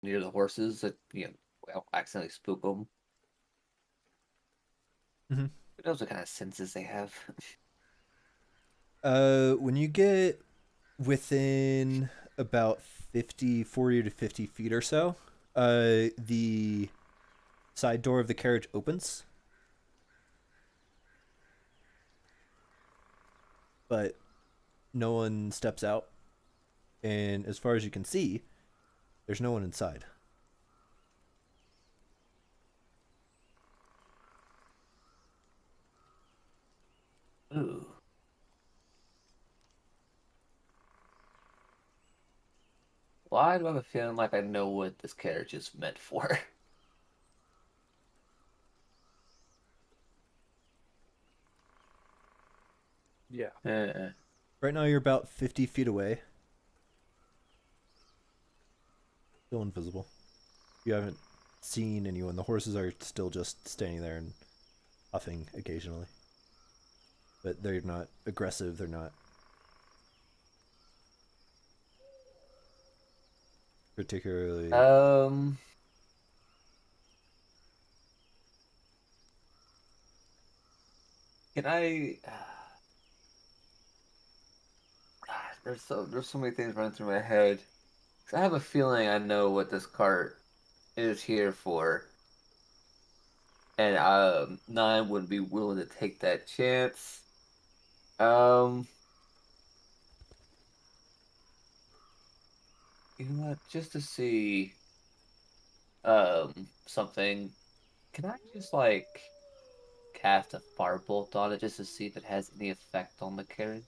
near the horses that well, accidentally spook them. Hmm. Who knows what kind of senses they have? When you get within about 50, 40 to 50 feet or so, the side door of the carriage opens, but no one steps out. And as far as you can see, there's no one inside. Ooh, why do I have a feeling like I know what this carriage is meant for? Yeah. Eh. Right now, you're about 50 feet away, still invisible. You haven't seen anyone. The horses are still just standing there and huffing occasionally, but they're not aggressive. They're not particularly. Um, can I? God, there's so many things running through my head. 'Cause I have a feeling I know what this cart is here for, and Nine wouldn't be willing to take that chance. Um, you know what? Just to see something, can I just like cast a firebolt on it just to see if it has any effect on the carriage?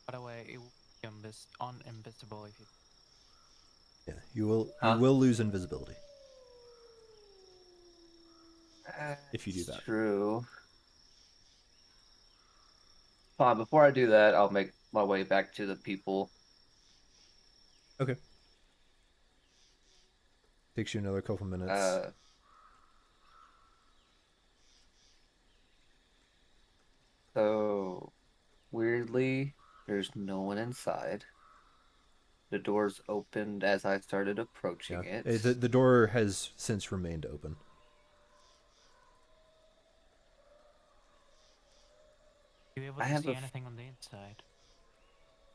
By the way, it will be uninvisible if you. Yeah, you Huh? will lose invisibility if you do That's that. true. Fine, before I do that, I'll make my way back to the people. Okay. Takes you another couple minutes. Uh, so weirdly, there's no one inside. The doors opened as I started Yeah. approaching The it. the door has since remained open. You able I to have see anything on the inside?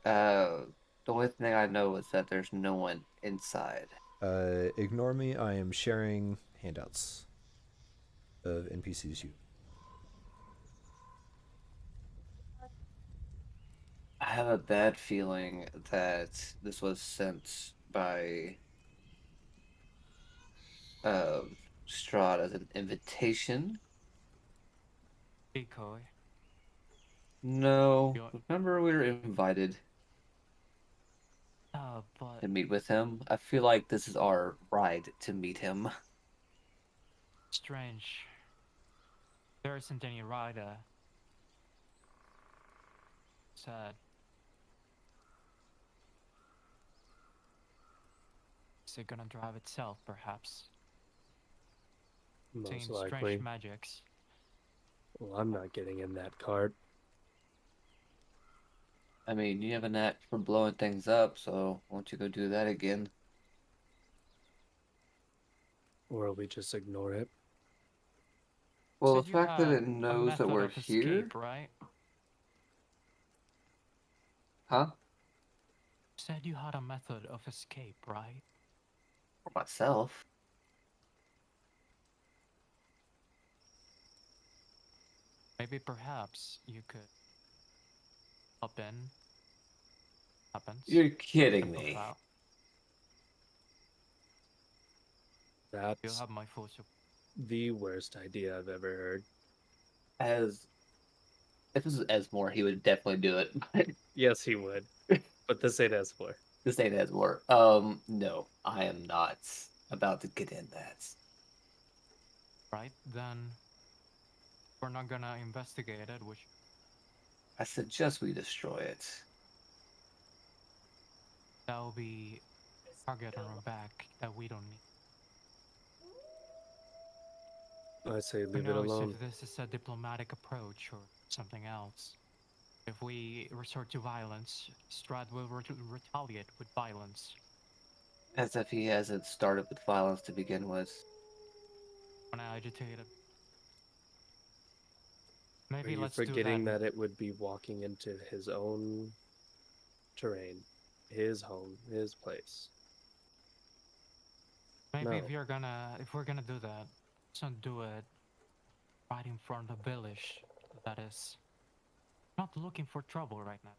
uh the only thing I know is that there's no one inside. Ignore me. I am sharing handouts of NPCs. You. I have a bad feeling that this was sent by Strahd as an invitation. Decoy. No, You. remember we were invited But to meet with him. I feel like this is our ride to meet him. strange. There isn't any rider. Sad. Is it gonna drive itself, perhaps? Most Seeing strange likely. magics. Well, I'm not getting in that cart. I mean, you have a knack for blowing things up, so why don't you go do that again? Or we just ignore it. Well, the Said you fact that had it a knows that method we're of here, escape, right? huh? Said you had a method of escape, right? For myself. Maybe perhaps you could hop in, happens, You're kidding and puff me. out. You'll That's have my full support. the worst idea I've ever heard. As if this was Esmore, he would definitely do it. Yes, he would. But this ain't S4. This ain't Esmore. No, I am not about to get in that. Right? Then we're not gonna investigate it, which I suggest we destroy it. that will be target on our back that we don't need. I say Who leave it knows alone. if this is a diplomatic approach or something else? If we resort to violence, Strad will retaliate with violence. As if he hasn't started with violence to begin with. Wanna agitate it. Are Maybe you let's do forgetting that. that it would be walking into his own terrain, his home, his place? Maybe No. if we're gonna do that, let's not do it right in front of the village. That is not looking for trouble right now.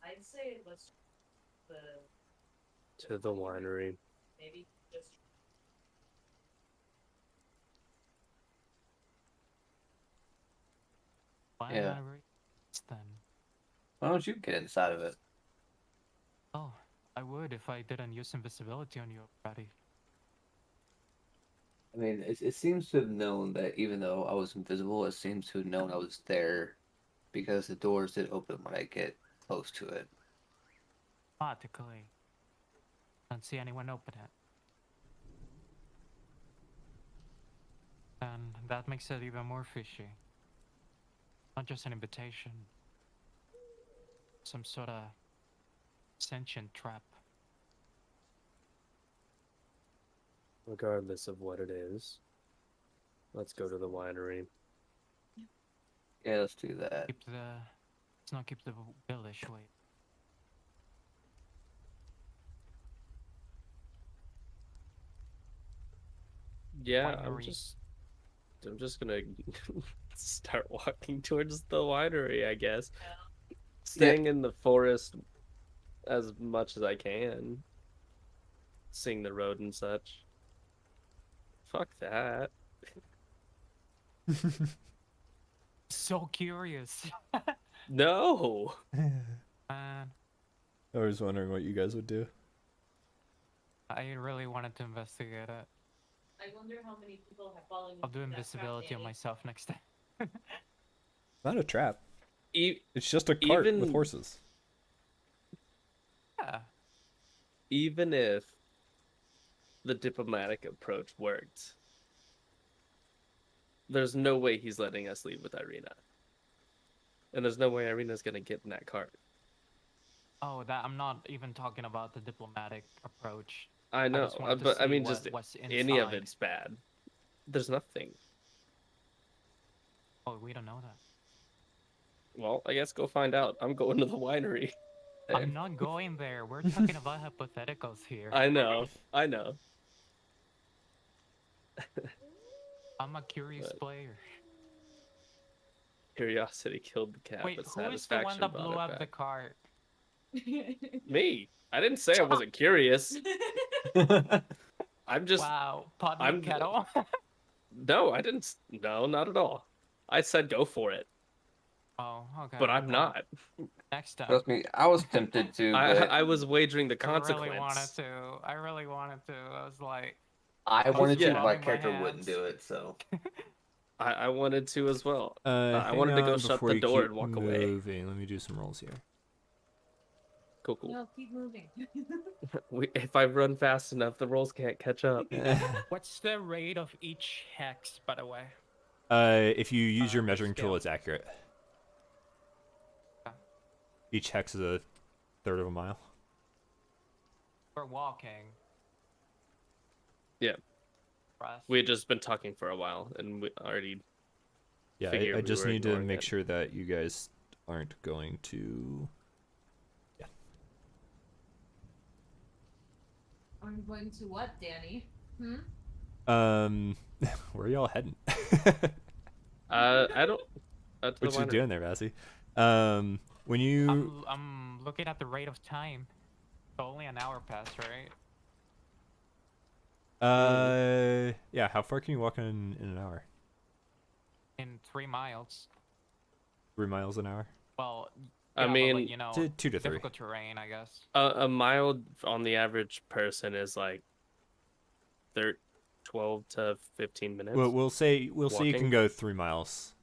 I'd say let's the To the winery. maybe just Why Yeah. then? Why don't you get inside of it? Oh, I would if I didn't use invisibility on you already. I mean, it seems to have known that even though I was invisible, it seems to have known I was there because the doors did open when I get close to it. Logically. Don't see anyone open it. And that makes it even more fishy. Not just an invitation. Some sort of sentient trap. Regardless of what it is, let's go to the winery. Yeah, let's do that. Let's not keep the village wait. Yeah, Winery. I'm just gonna start walking towards the winery, I guess. Staying in the forest as much as I can. Seeing the road and such. Fuck that. So curious. No. Man, I was wondering what you guys would do. I really wanted to investigate it. I wonder how many people have fallen. I'll do into that trap, invisibility on Danny. myself next time. Not a trap. E- It's just a cart with Even- horses. Yeah. Even if the diplomatic approach worked, there's no way he's letting us leave with Irina. And there's no way Irina's gonna get in that cart. Oh, that I'm not even talking about the diplomatic approach. I know, just wanted to but I see mean, what- just what's any of inside. it's bad. There's nothing. Oh, we don't know that. Well, I guess go find out. I'm going to the winery. I'm not going there. We're talking about hypotheticals here. I know. I'm a curious But- player. Curiosity killed the cat, Wait, but who is the one satisfaction that brought blew it up back. the cart? Me. I didn't say I wasn't curious. I'm just Wow, pot I'm- and kettle. no. I didn't. No, not at all. I said go for it, Oh, okay. but I'm well, not. Next time. Trust me, I was tempted to, but I was wagering the I consequence. really wanted to. I really wanted to. I was like, I wanted to, yeah. but my rubbing my character wouldn't hands. do it, so. I wanted to as well. I Hang wanted to go on shut before the you door keep and walk away. moving. Let me do some rolls here. Cool, cool. No, keep moving. If I run fast enough, the rolls can't catch up. what's the rate of each hex, by the way? If you use your the measuring tool, scale. it's accurate. Okay. Each hex is a third of a mile. We're walking. Yeah. Press. We had just been talking for a while, and we already. Yeah, Figured I we just were need to ignoring make it. sure that you guys aren't going to. I'm going to what, Danny? Hmm? Where are y'all heading? I don't. To What the you winery. doing there, Vassy? When you I'm looking at the rate of time. Only an hour passed, right? yeah, how far can you walk in an hour? In 3 miles. 3 miles an hour? Well, I yeah, but, mean, like, you know, 2 to 3. difficult terrain, I guess. A mile on the average person is like 12 to 15 minutes. Well, we'll say you Walking? can go 3 miles.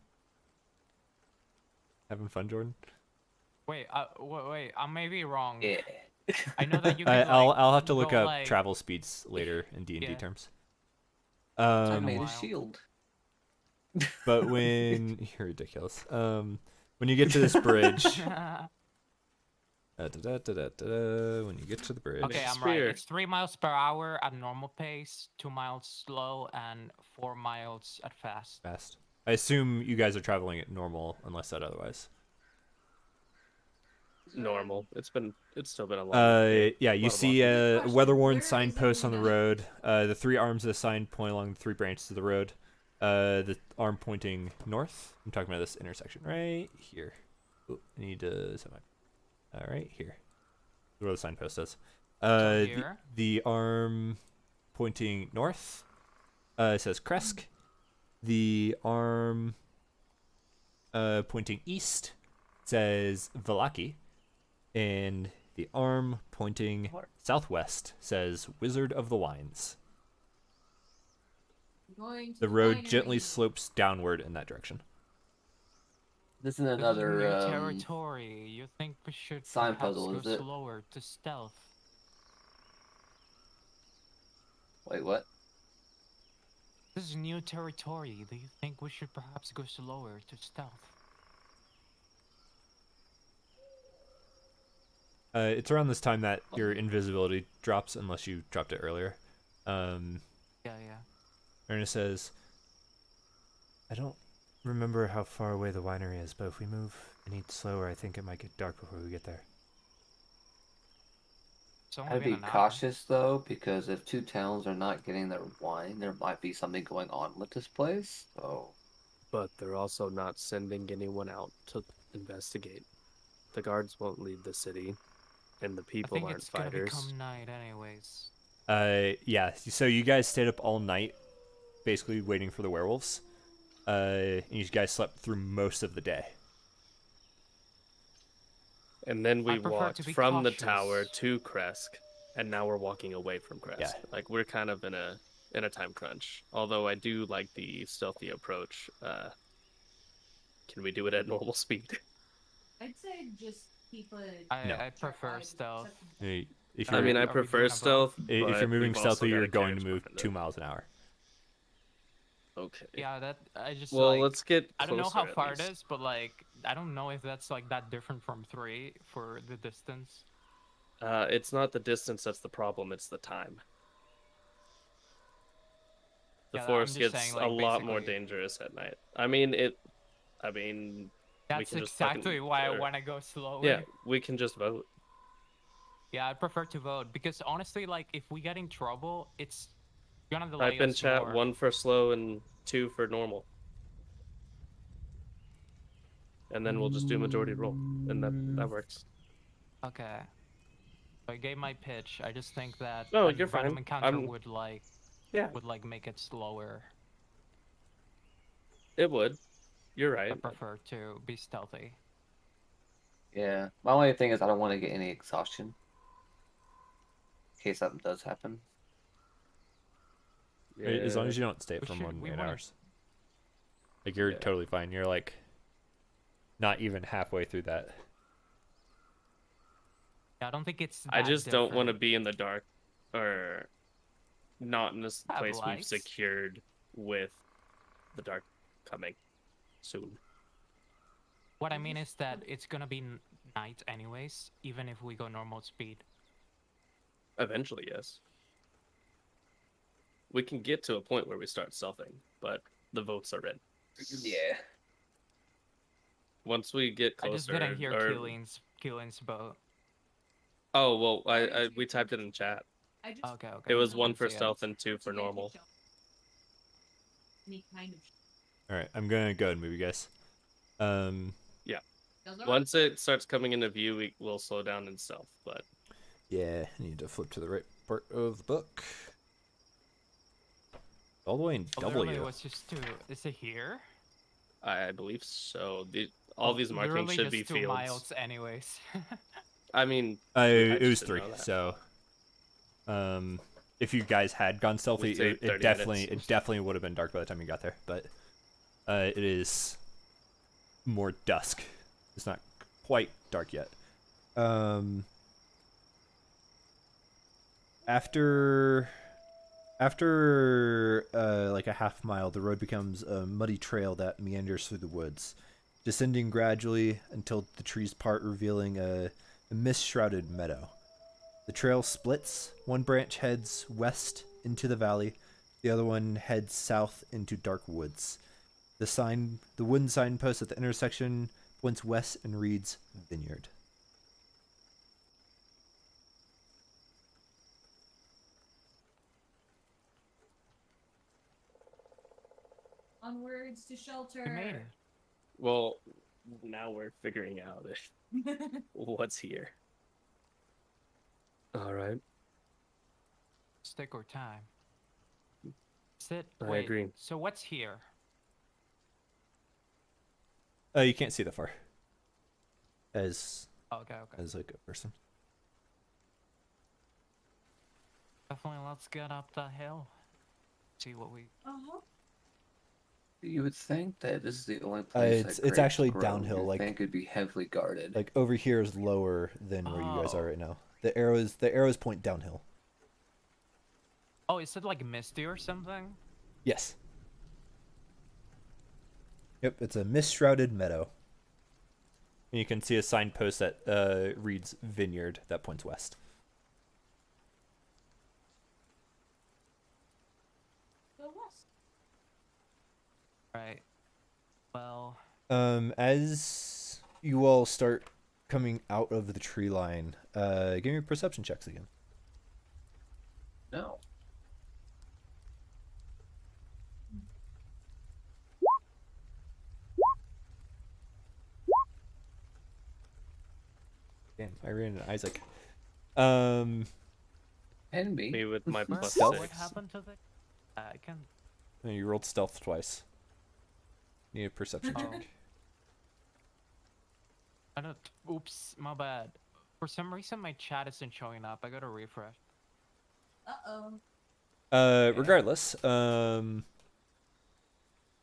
Having fun, Jordan? Wait, wait, I may be wrong. Yeah. I know that you can, I'll have to look go, up like- travel speeds later in D&D Yeah. terms. I Um, made a Wow. shield. But when you're ridiculous. When you get to this bridge, When you get to the bridge. Okay, I'm right. It's 3 miles per hour at normal pace, 2 miles slow, and 4 miles at fast. Fast. I assume you guys are traveling at normal, unless said otherwise. Normal. It's still been a long day. Yeah, you Lot of see walking. a Question, weather-worn where is signpost on the everyone road. The 3 arms of the sign point along the 3 branches of the road. The arm pointing north. I'm talking about this intersection right here. Ooh, I need to set my. Right here. Where the signpost is. Here? The arm pointing north says Kresk. The arm pointing east says Velaki. And the arm pointing southwest says Wizard of the Wines. Going to The road winery. gently slopes downward in that direction. This is This is new another territory. You think we should sign perhaps puzzle, go is it? slower to stealth? Wait, what? This is new territory. Do you think we should perhaps go slower to stealth? It's around this time that your invisibility drops, unless you dropped it earlier. Yeah. Ernest says, I don't remember how far away the winery is, but if we move any slower, I think it might get dark before we get there. It's only I'd been be an hour. cautious though, because if 2 towns are not getting their wine, there might be something going on with this place. So But they're also not sending anyone out to investigate. The guards won't leave the city, and the I people think aren't it's gonna fighters. become night anyways. Yeah, so you guys stayed up all night, basically waiting for the werewolves. And you guys slept through most of the day. And then we I prefer walked to be from the cautious. tower to Kresk, and now we're walking away from Kresk. Yeah. Like we're kind of in a time crunch. Although I do like the stealthy approach. Can we do it at normal speed? I'd say just keep it. No. I prefer stealth. If I you're, mean, I Are we prefer doing a stealth. if but you're moving we've also stealthily, got you're a going to carriage move behind 2 it. miles an hour. Okay. Yeah, that I just Well, like. let's get. I don't know closer how at far it least. is, but like I don't know if that's like that different from 3 for the distance. It's not the distance that's the problem. It's the time. The Yeah, I'm forest just gets saying, a like, lot more basically- dangerous at night. I mean, we That's can just exactly fucking- why I or- want to go slower. Yeah, we can just vote. Yeah, I prefer to vote because honestly, like if we get in trouble, it's gonna delay Type in us chat more. 1 for slow and 2 for normal. And then we'll just do majority roll. And that works. Okay. So I gave my pitch. I just think that No, a you're random fine. encounter would Yeah, make it slower. it would. You're I right. prefer to be stealthy. yeah, my only thing is I don't want to get any exhaustion in case something does happen. As long as you don't stay up We for should- more than we 8 wanna- hours. Like, you're Yeah. totally fine. You're, like, not even halfway through that. Yeah, I don't think it's. I that just don't want to different. be in the dark or not in this Have place we've lights. secured with the dark coming soon. What I mean is that it's gonna be night anyways, even if we go normal speed. Eventually, yes. We can get to a point where we start selfing, but the votes are in. Yeah. Once we get I just closer, didn't hear or- Keelan's vote. Oh well, we typed it in chat. I just Okay, okay. It was I 1 didn't for see it. stealth and 2 for to make it normal. show any kind of. Alright, I'm gonna go ahead and move you guys. Those are Once it starts coming into view, we will slow down in stealth. But Yeah, I need to flip to the right part of the book. All the way in Literally, W. it was just two. Is it here? I believe so. All these markings Literally should just be 2 fields. miles, anyways. I mean, It just was didn't 3, know that. so if you guys had gone stealthy, saved it 30 definitely minutes. it definitely would have been dark by the time you got there. But it is more dusk. It's not quite dark yet. After like a half mile, the road becomes a muddy trail that meanders through the woods, descending gradually until the trees part, revealing a a mist-shrouded meadow. The trail splits. One branch heads west into the valley. The other one heads south into dark woods. The wooden signpost at the intersection points west and reads Vineyard. Onwards to shelter. We made it. Well, now we're figuring out what's here. All right. Stick or time. Sit. I Wait. agree. So what's here? You can't see that far. As Okay. like a person. Definitely, let's get up the hill. See what we. Uh-huh. You would think that this is the only place It's that grapes actually grow. downhill, You'd like- think it'd be heavily guarded. Like over here is lower than where you guys are Oh. right now. The arrows point downhill. Oh, is it like misty or something? Yes. Yep, it's a mist-shrouded meadow. And you can see a signpost that reads Vineyard that points west. Go west. Right. Well, As you all start coming out of the tree line, give me perception checks again. No. Damn, Irene and Isaac. And me. Me with my where, plus Stealth? what 6. happened to the? I can. You rolled stealth twice. Need a perception Oh. check. I don't. Oops, my bad. For some reason, my chat isn't showing up. I gotta refresh. Uh-oh. Regardless,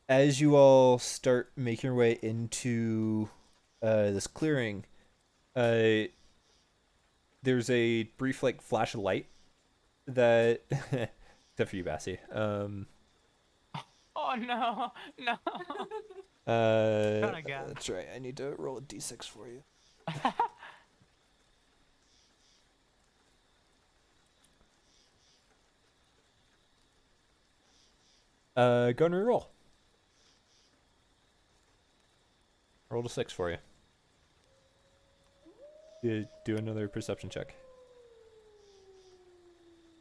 as you all start making your way into this clearing, there's a brief like flash of light that, except for you, Bassie. Oh no, no. again. That's right. I need to roll a d6 for you. Go and reroll. Rolled a 6 for you. You do another perception check.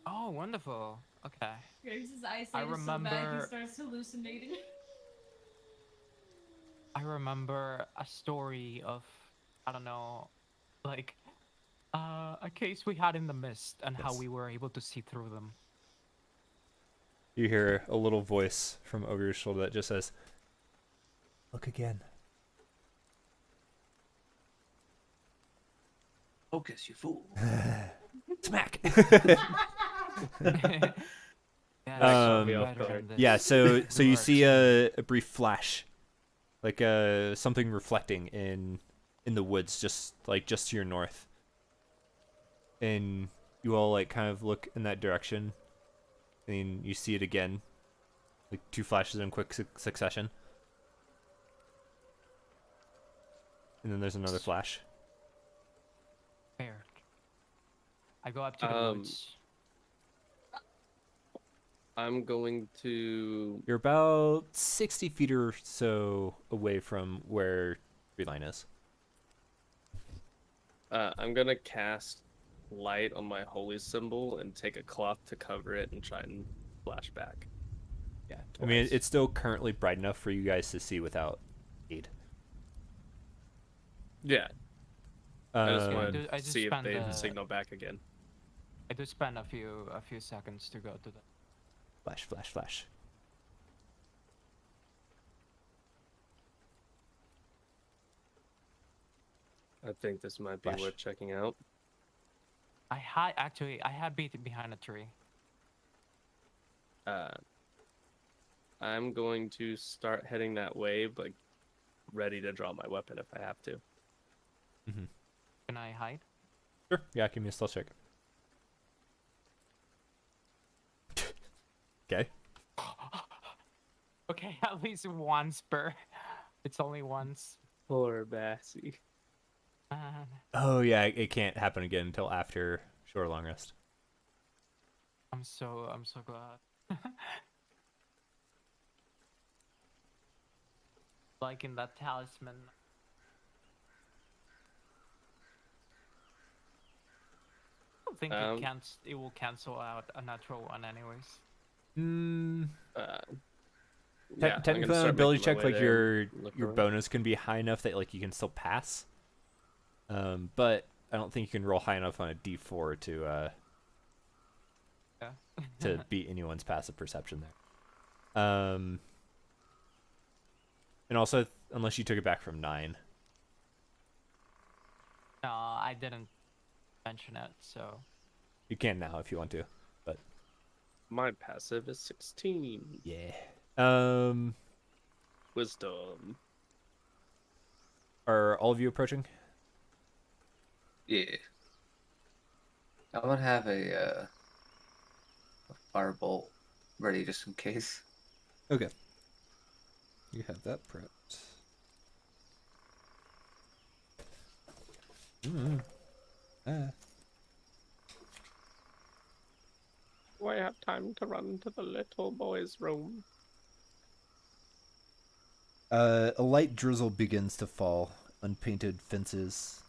Oh, wonderful. Okay. Graves' eyesight I is so bad he remember- starts hallucinating. I remember a story of, I don't know, like, a case we had in the mist and how Yes. we were able to see through them. You hear a little voice from over your shoulder that just says, "Look again." Focus, you fool. Smack. Yeah, Um, so Yeah, better than this. Yeah, so you Works. see a brief flash, like something reflecting in the woods, just to your north, and you all like kind of look in that direction, and then you see it again, like 2 flashes in quick succession, and then there's another flash. Fair. I go up to the woods. I'm going to. You're about 60 feet or so away from where tree line is. I'm gonna cast light on my holy symbol and take a cloth to cover it and try and flash back. Yeah, I mean Twice. it's still currently bright enough for you guys to see without aid. Yeah, I just Um, wanted I to just see if spent they the- signal back again. I do spend a few seconds to go to the. Flash, flash, flash. I think this might be Flash. worth checking out. I had behind a tree. I'm going to start heading that way, but ready to draw my weapon if I have to. Can I hide? Sure. Yeah, give me a stealth check. Okay. Okay, at least one spur. It's only once. Poor Bassie. Man, Oh yeah, it can't happen again until after short long rest. I'm so glad. Like in that talisman. I don't think Um, it will cancel out a natural one anyways. Mm, uh, yeah, I'm gonna technically on an start ability making my check, way like there and look your around. bonus can be high enough that like you can still pass. But I don't think you can roll high enough on a D4 Yeah. to beat anyone's passive perception there. Um, and also unless you took it back from 9. No, I didn't mention it, so You can now if you want to, but My passive is 16. yeah. Um, Wisdom. are all of you approaching? Yeah. I'm gonna have a firebolt ready just in case. Okay. You have that prepped. Mm. Ah. Do I have time to run to the little boy's room? A light drizzle begins to fall. Unpainted fences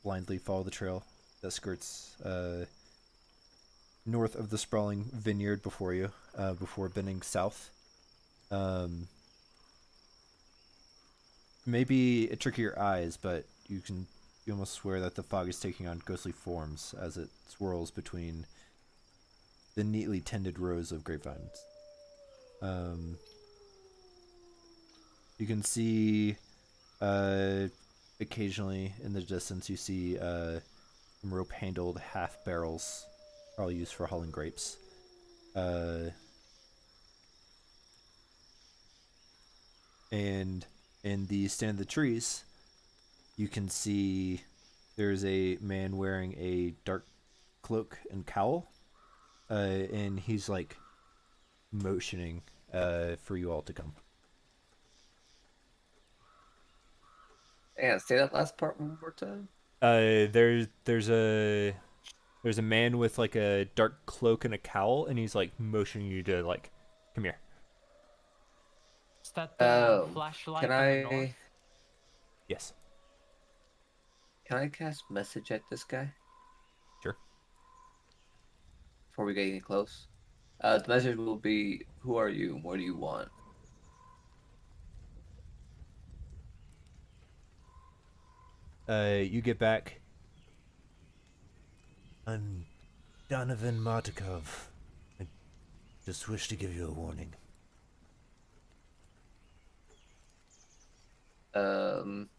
blindly follow the trail that skirts north of the sprawling vineyard before you, before bending south. Um, maybe a trick of your eyes, but you almost swear that the fog is taking on ghostly forms as it swirls between the neatly tended rows of grapevines. Um, you can see occasionally in the distance you see some rope-handled half barrels, probably used for hauling grapes. Uh, and in the stand of the trees, you can see there's a man wearing a dark cloak and cowl, and he's like motioning for you all to come. And say that last part one more time. There's a man with like a dark cloak and a cowl, and he's like motioning you to like come here. is that the Um, can flashlight on the I north? Yes, can I cast message at this guy sure. before we get any close? The message will be, "Who are you? What do you want?" You get back. I'm Donovan Martikov. I just wish to give you a warning. Um,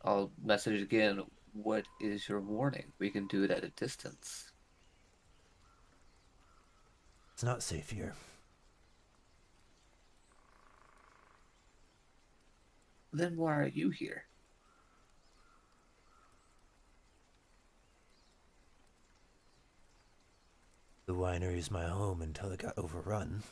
I'll message again. What is your warning? We can do it at a distance. It's not safe here. Then why are you here? The winery is my home until it got overrun.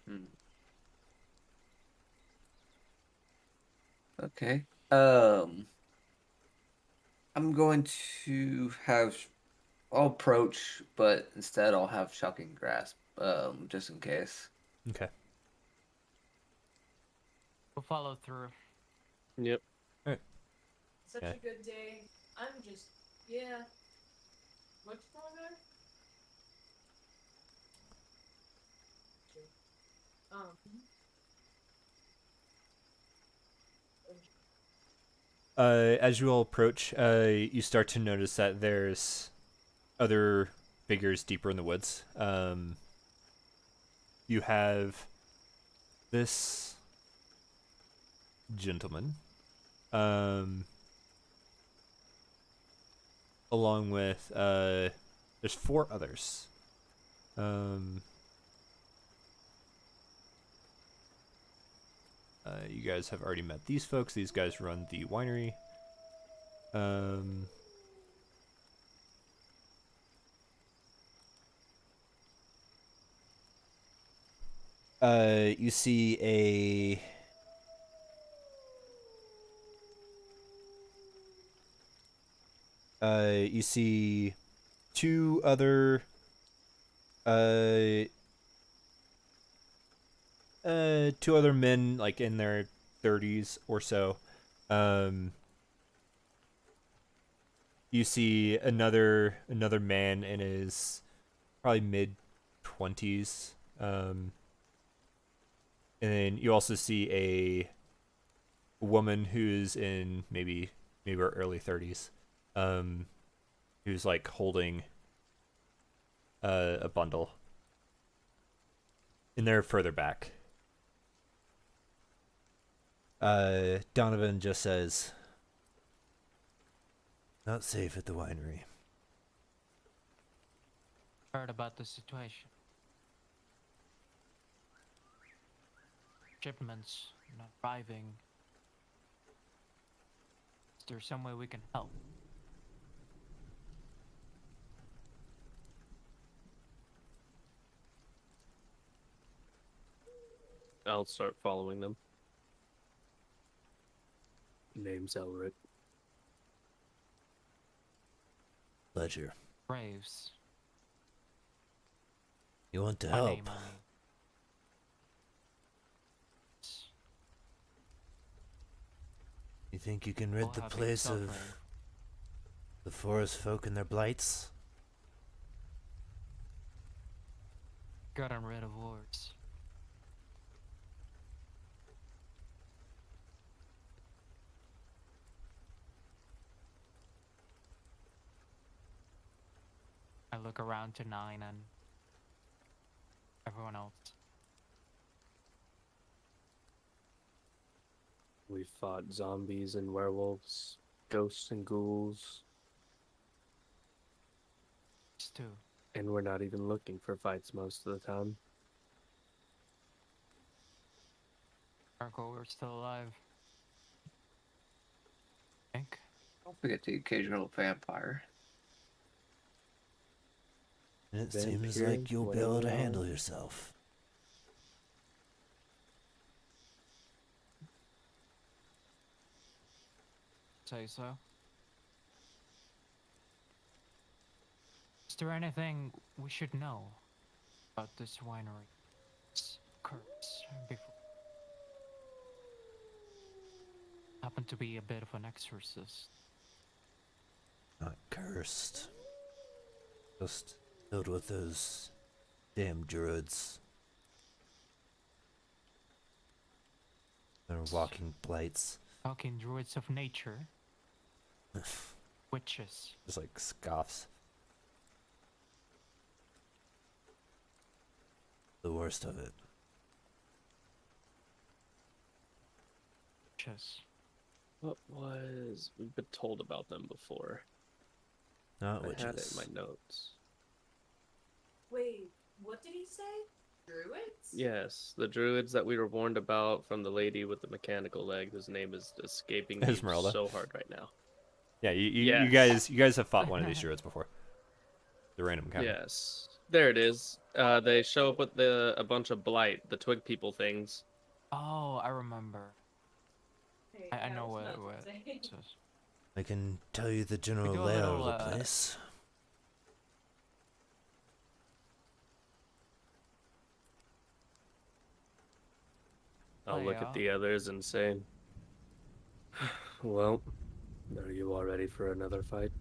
Hmm. Okay. I'm going to have I'll approach, but instead I'll have shocking grasp, just in case. Okay. We'll follow through. Yep. All right. Such Okay. a good day. I'm just, yeah. What's going on? Um, As you all approach, you start to notice that there's other figures deeper in the woods. You have this gentleman, um, along with there's 4 others. Um, you guys have already met these folks. These guys run the winery. Um, You see a you see two other uh two other men like in their 30s or so. Um you see another man in his probably mid 20s. And then you also see a woman who's in maybe her early 30s. Who's like holding a bundle. And they're further back. Donovan just says, "Not safe at the winery." Heard about the situation. Shipments not arriving. Is there some way we can help? I'll start following them. Name's Elric. Pleasure. Braves. You want to By help? name, I mean. You think you can All rid the have been place of suffering. the forest folk and their blights? Gotten rid of words. I look around to Nine and everyone else. We fought zombies and werewolves, ghosts and ghouls, Just two. and we're not even looking for fights most of the time. Marco, we're still alive. Think? Don't forget the occasional vampire. And it seems Vampire, like you'll be able to whatever. handle yourself. Say so. Is there anything we should know about this winery? It's curse before. Happened to be a bit of an exorcist. Not cursed. Just filled with those damn druids. They're walking blights. Talking druids of nature. Witches. Just like scoffs. The worst of it. Witches. What was... We've been told about them before. Not I had it witches. in my notes. Wait, what did he say? Druids? Yes, the druids that we were warned about from the lady with the mechanical leg, whose name is escaping me Esmeralda. so hard right now. Yeah, you Yes. guys have fought one of these druids before. The random encounter. Yes, there it is. They show up with a bunch of blight, the twig people things. Oh, I remember. Hey, I that know was what not insane. it says. I can tell you the general do a layout little, of the place. I'll look at yeah. the others and say, well, are you all ready for another fight?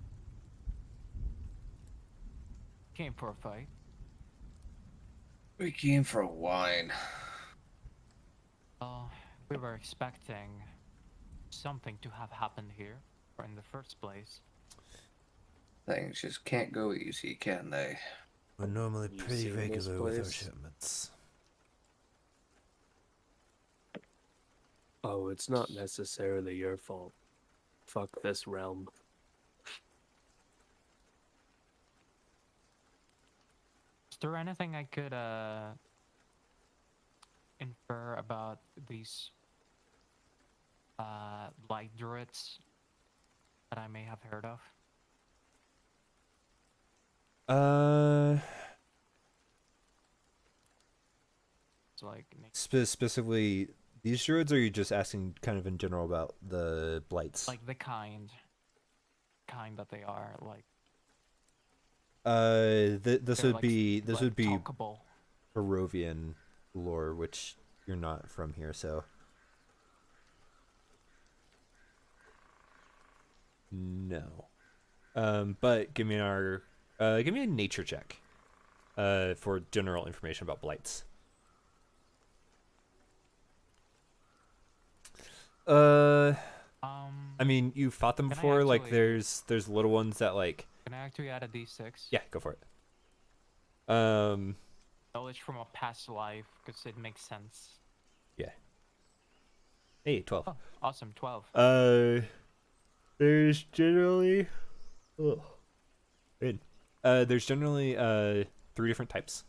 Came for a fight. We came for wine. We were expecting something to have happened here, or in the first place. Things just can't go easy, can they? We're normally You pretty seen this regular with our place? shipments. Oh, it's not necessarily your fault. Fuck this realm. Is there anything I could infer about these light druids that I may have heard of? It's like Specifically, these druids, or are you just asking kind of in general about the blights? the kind that they are. Like This they're would be talkable. Barovian lore, which you're not from here, so no. But give me a nature check, for general information about blights. I mean, you fought them Can I before. Like, actually there's little ones that like. can I actually add a d6? Yeah, go for it. Knowledge from a past life, because it makes sense. Yeah. Hey, 12. Oh, awesome, 12. There's generally. Oh, good. There's generally three different types.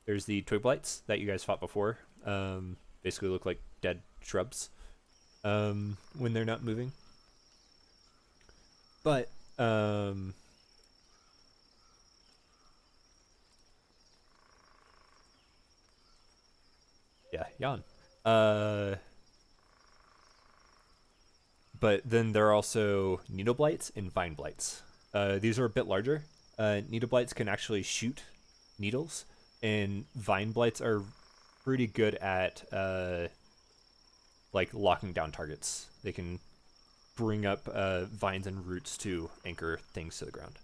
There's the twig blights that you guys fought before. Basically look like dead shrubs. When they're not moving. But yeah, Jan. But then there are also needle blights and vine blights. These are a bit larger. Needle blights can actually shoot needles, and vine blights are pretty good at like locking down targets. They can bring up vines and roots to anchor things to the ground.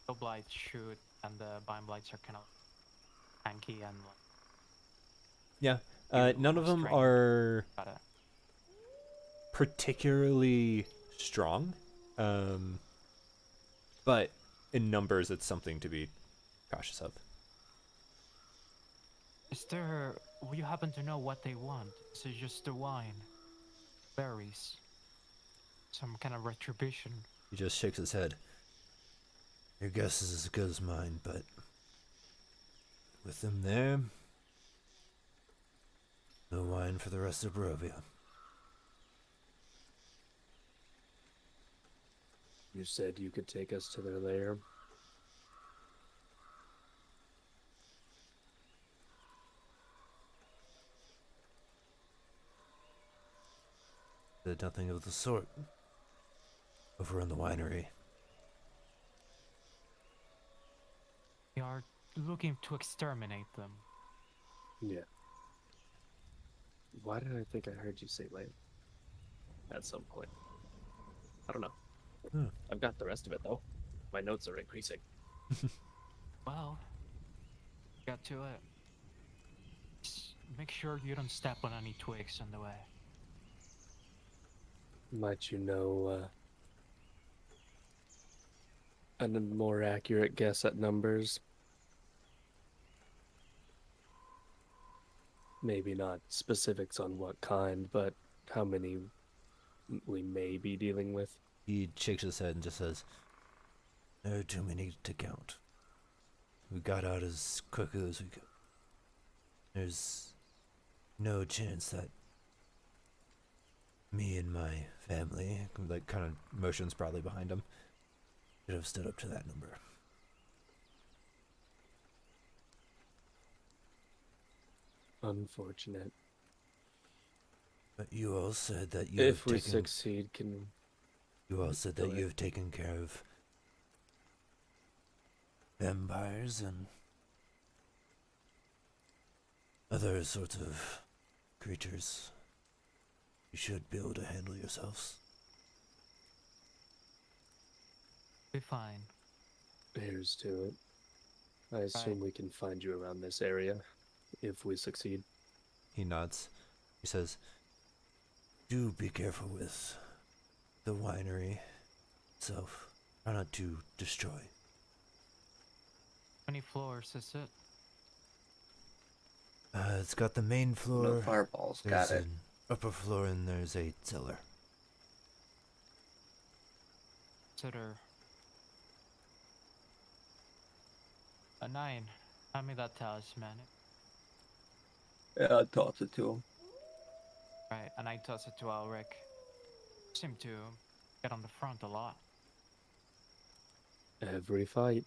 The blights shoot, and the vine blights are kind of tanky and Yeah. You None of them restrain. are got it. particularly strong, but in numbers, it's something to be cautious of. Is there? Will you happen to know what they want? Is it just the wine, berries, some kind of retribution? He just shakes his head. Your guess is as good as mine, but with them there, no wine for the rest of Barovia. You said you could take us to their lair. Did nothing of the sort. Over in the winery. We are looking to exterminate them. Yeah. Why did I think I heard you say lair? At some point. I don't know. Hmm. I've got the rest of it though. My notes are increasing. Well, get to it. Just make sure you don't step on any twigs on the way. Might you know a more accurate guess at numbers? Maybe not specifics on what kind, but how many we may be dealing with. He shakes his head and just says, "There are too many to count. We got out as quickly as we could. There's no chance that me and my family," like kind of motions broadly behind him, "should have stood up to that number." Unfortunate. But you all said that you If have we taken. succeed, can You all said Go that ahead. you have taken care of vampires and other sorts of creatures. You should be able to handle yourselves. Be fine. here's to it. I assume we can find you around this area if we succeed. He nods. He says, "Do be careful with the winery itself. Try not to destroy." How many floors is it? It's got the main floor. No fireballs. There's Got it. an upper floor and there's a cellar. Consider a 9. Hand me that talisman. Yeah, I'll toss it to him. Right, and I toss it to Alric. Seem to get on the front a lot. Every fight.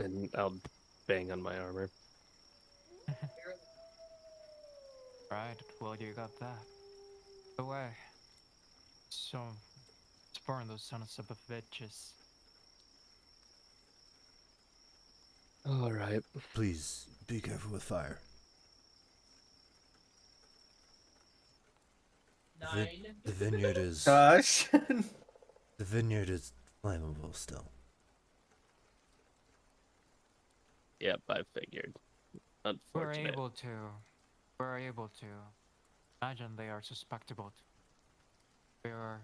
And I'll bang on my armor. Right, well, you got that. Away. So, let's burn those sons of a bitches. All right. Please be careful with fire. Nine. The vineyard is Gosh. the vineyard is flammable still. Yep, I figured. We're Unfortunate. able to. We're able to. Imagine they are suspectable. We are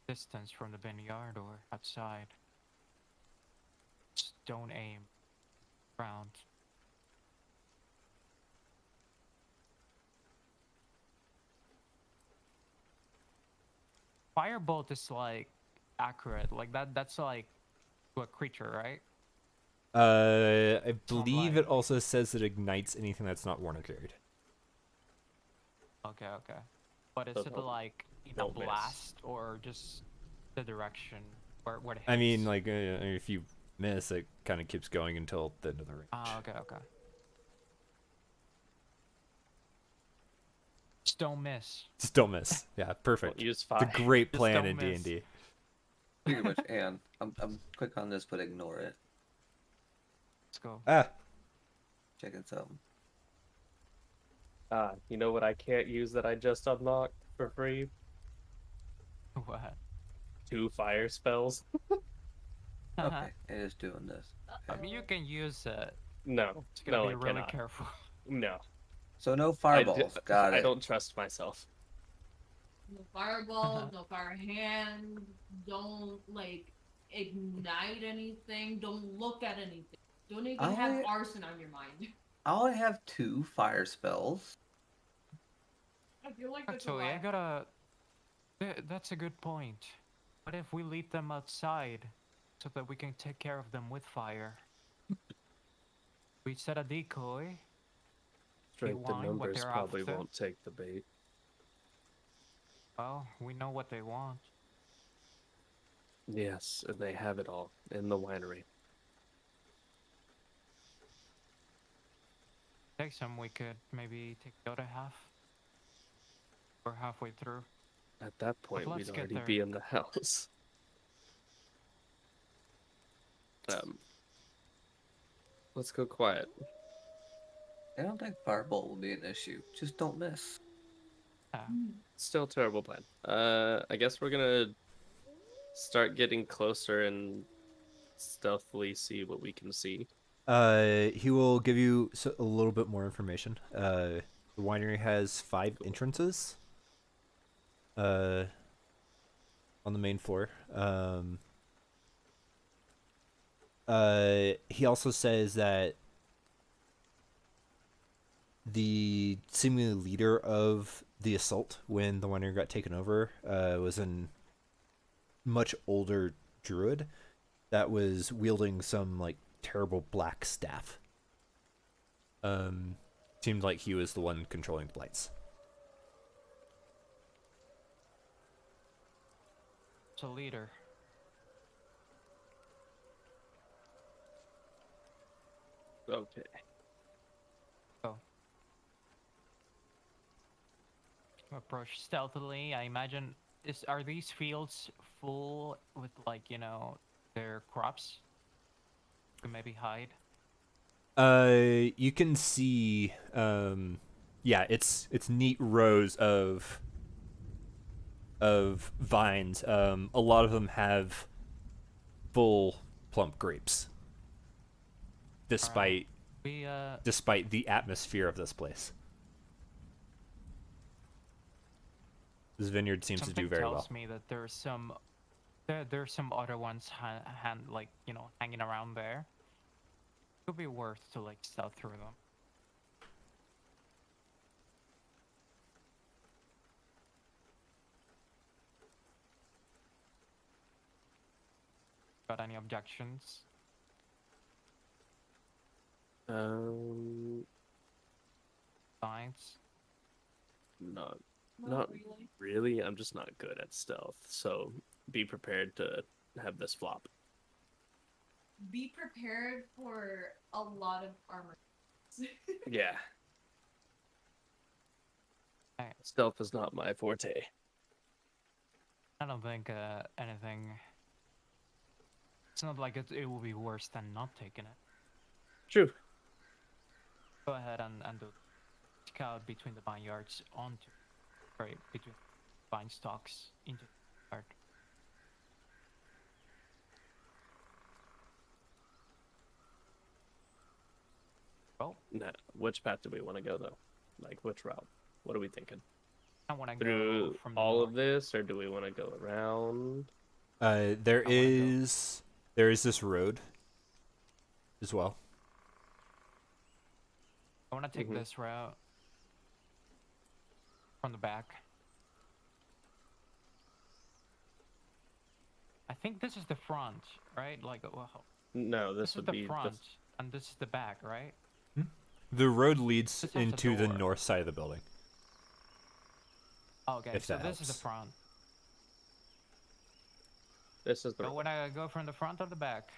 distance from the vineyard or outside. Just don't aim. Round. Firebolt is like accurate. Like that's like to a creature, right? I not believe like- it also says it ignites anything that's not worn or carried. Okay, okay. But is So it don't- like in a don't miss. blast or just the direction where it I mean, hits? like, if you miss, it kind of keeps going until the end of the range. Ah, okay, okay. Just don't miss. Just don't miss. Yeah, Don't perfect. use It's a fire. great Just plan don't in miss. D&D. Pretty much, and I'm quick on this, but ignore it. Let's go. Ah, Checking something. You know what I can't use that I just unlocked for free? What? 2 fire spells. Okay, it is doing this. I mean, you can use it. No, Just gotta no, be I really cannot. careful. No, So no I fireballs. Got I it. don't trust myself. No fireball, no fire hand. Don't like ignite anything. Don't look at anything. Don't even have I- arson on your mind. I only have 2 fire spells. I feel like that's Actually, a I lot. gotta. That's a good point. What if we leave them outside so that we can take care of them with fire? We set a decoy. Strength in wine, what numbers they're probably after. won't take the bait. Well, we know what they want. Yes, and they have it all in the winery. Next time we could maybe take the other half. We're halfway through. At that point, let's we'd get already there. be in the house. Let's go quiet. I don't think firebolt will be an issue. Just don't miss. Yeah. Still a terrible plan. I guess we're gonna start getting closer and stealthily see what we can see. he will give you a little bit more information. The winery has 5 entrances. On the main floor. He also says that the seemingly leader of the assault when the winery got taken over was a much older druid that was wielding some like terrible black staff. Seemed like he was the one controlling the blights. It's a leader. Okay. Approach stealthily. I imagine are these fields full with like their crops? We can maybe hide. You can see yeah, it's neat rows of vines. A lot of them have full plump grapes. Despite We despite the atmosphere of this place. This vineyard seems to something do very tells well. me that there's some other ones like hanging around there. Could be worth to like stealth through them. Got any objections? Um, Signs? not Not Not really. really. I'm just not good at stealth, so be prepared to have this flop. be prepared for a lot of armor. Yeah. Alright. Stealth is not my forte. I don't think anything. It's not like it will be worse than not taking it. True. Go ahead and do scout between the vineyards onto, sorry, between vine stalks into the yard. Well, No. Which path do we want to go though? Like which route? What are we thinking? I want to go Through from the all north. of this, or do we want to go around? There I wanna go. is this road as well. I want to take Mhm. this route from the back. I think this is the front, right? Like, well, No, this this is would the be front, and this is the back, right? The road leads This has a into the door. north side of the building. Okay, If so that this is the helps. front. this is the So when I go from the front or the back?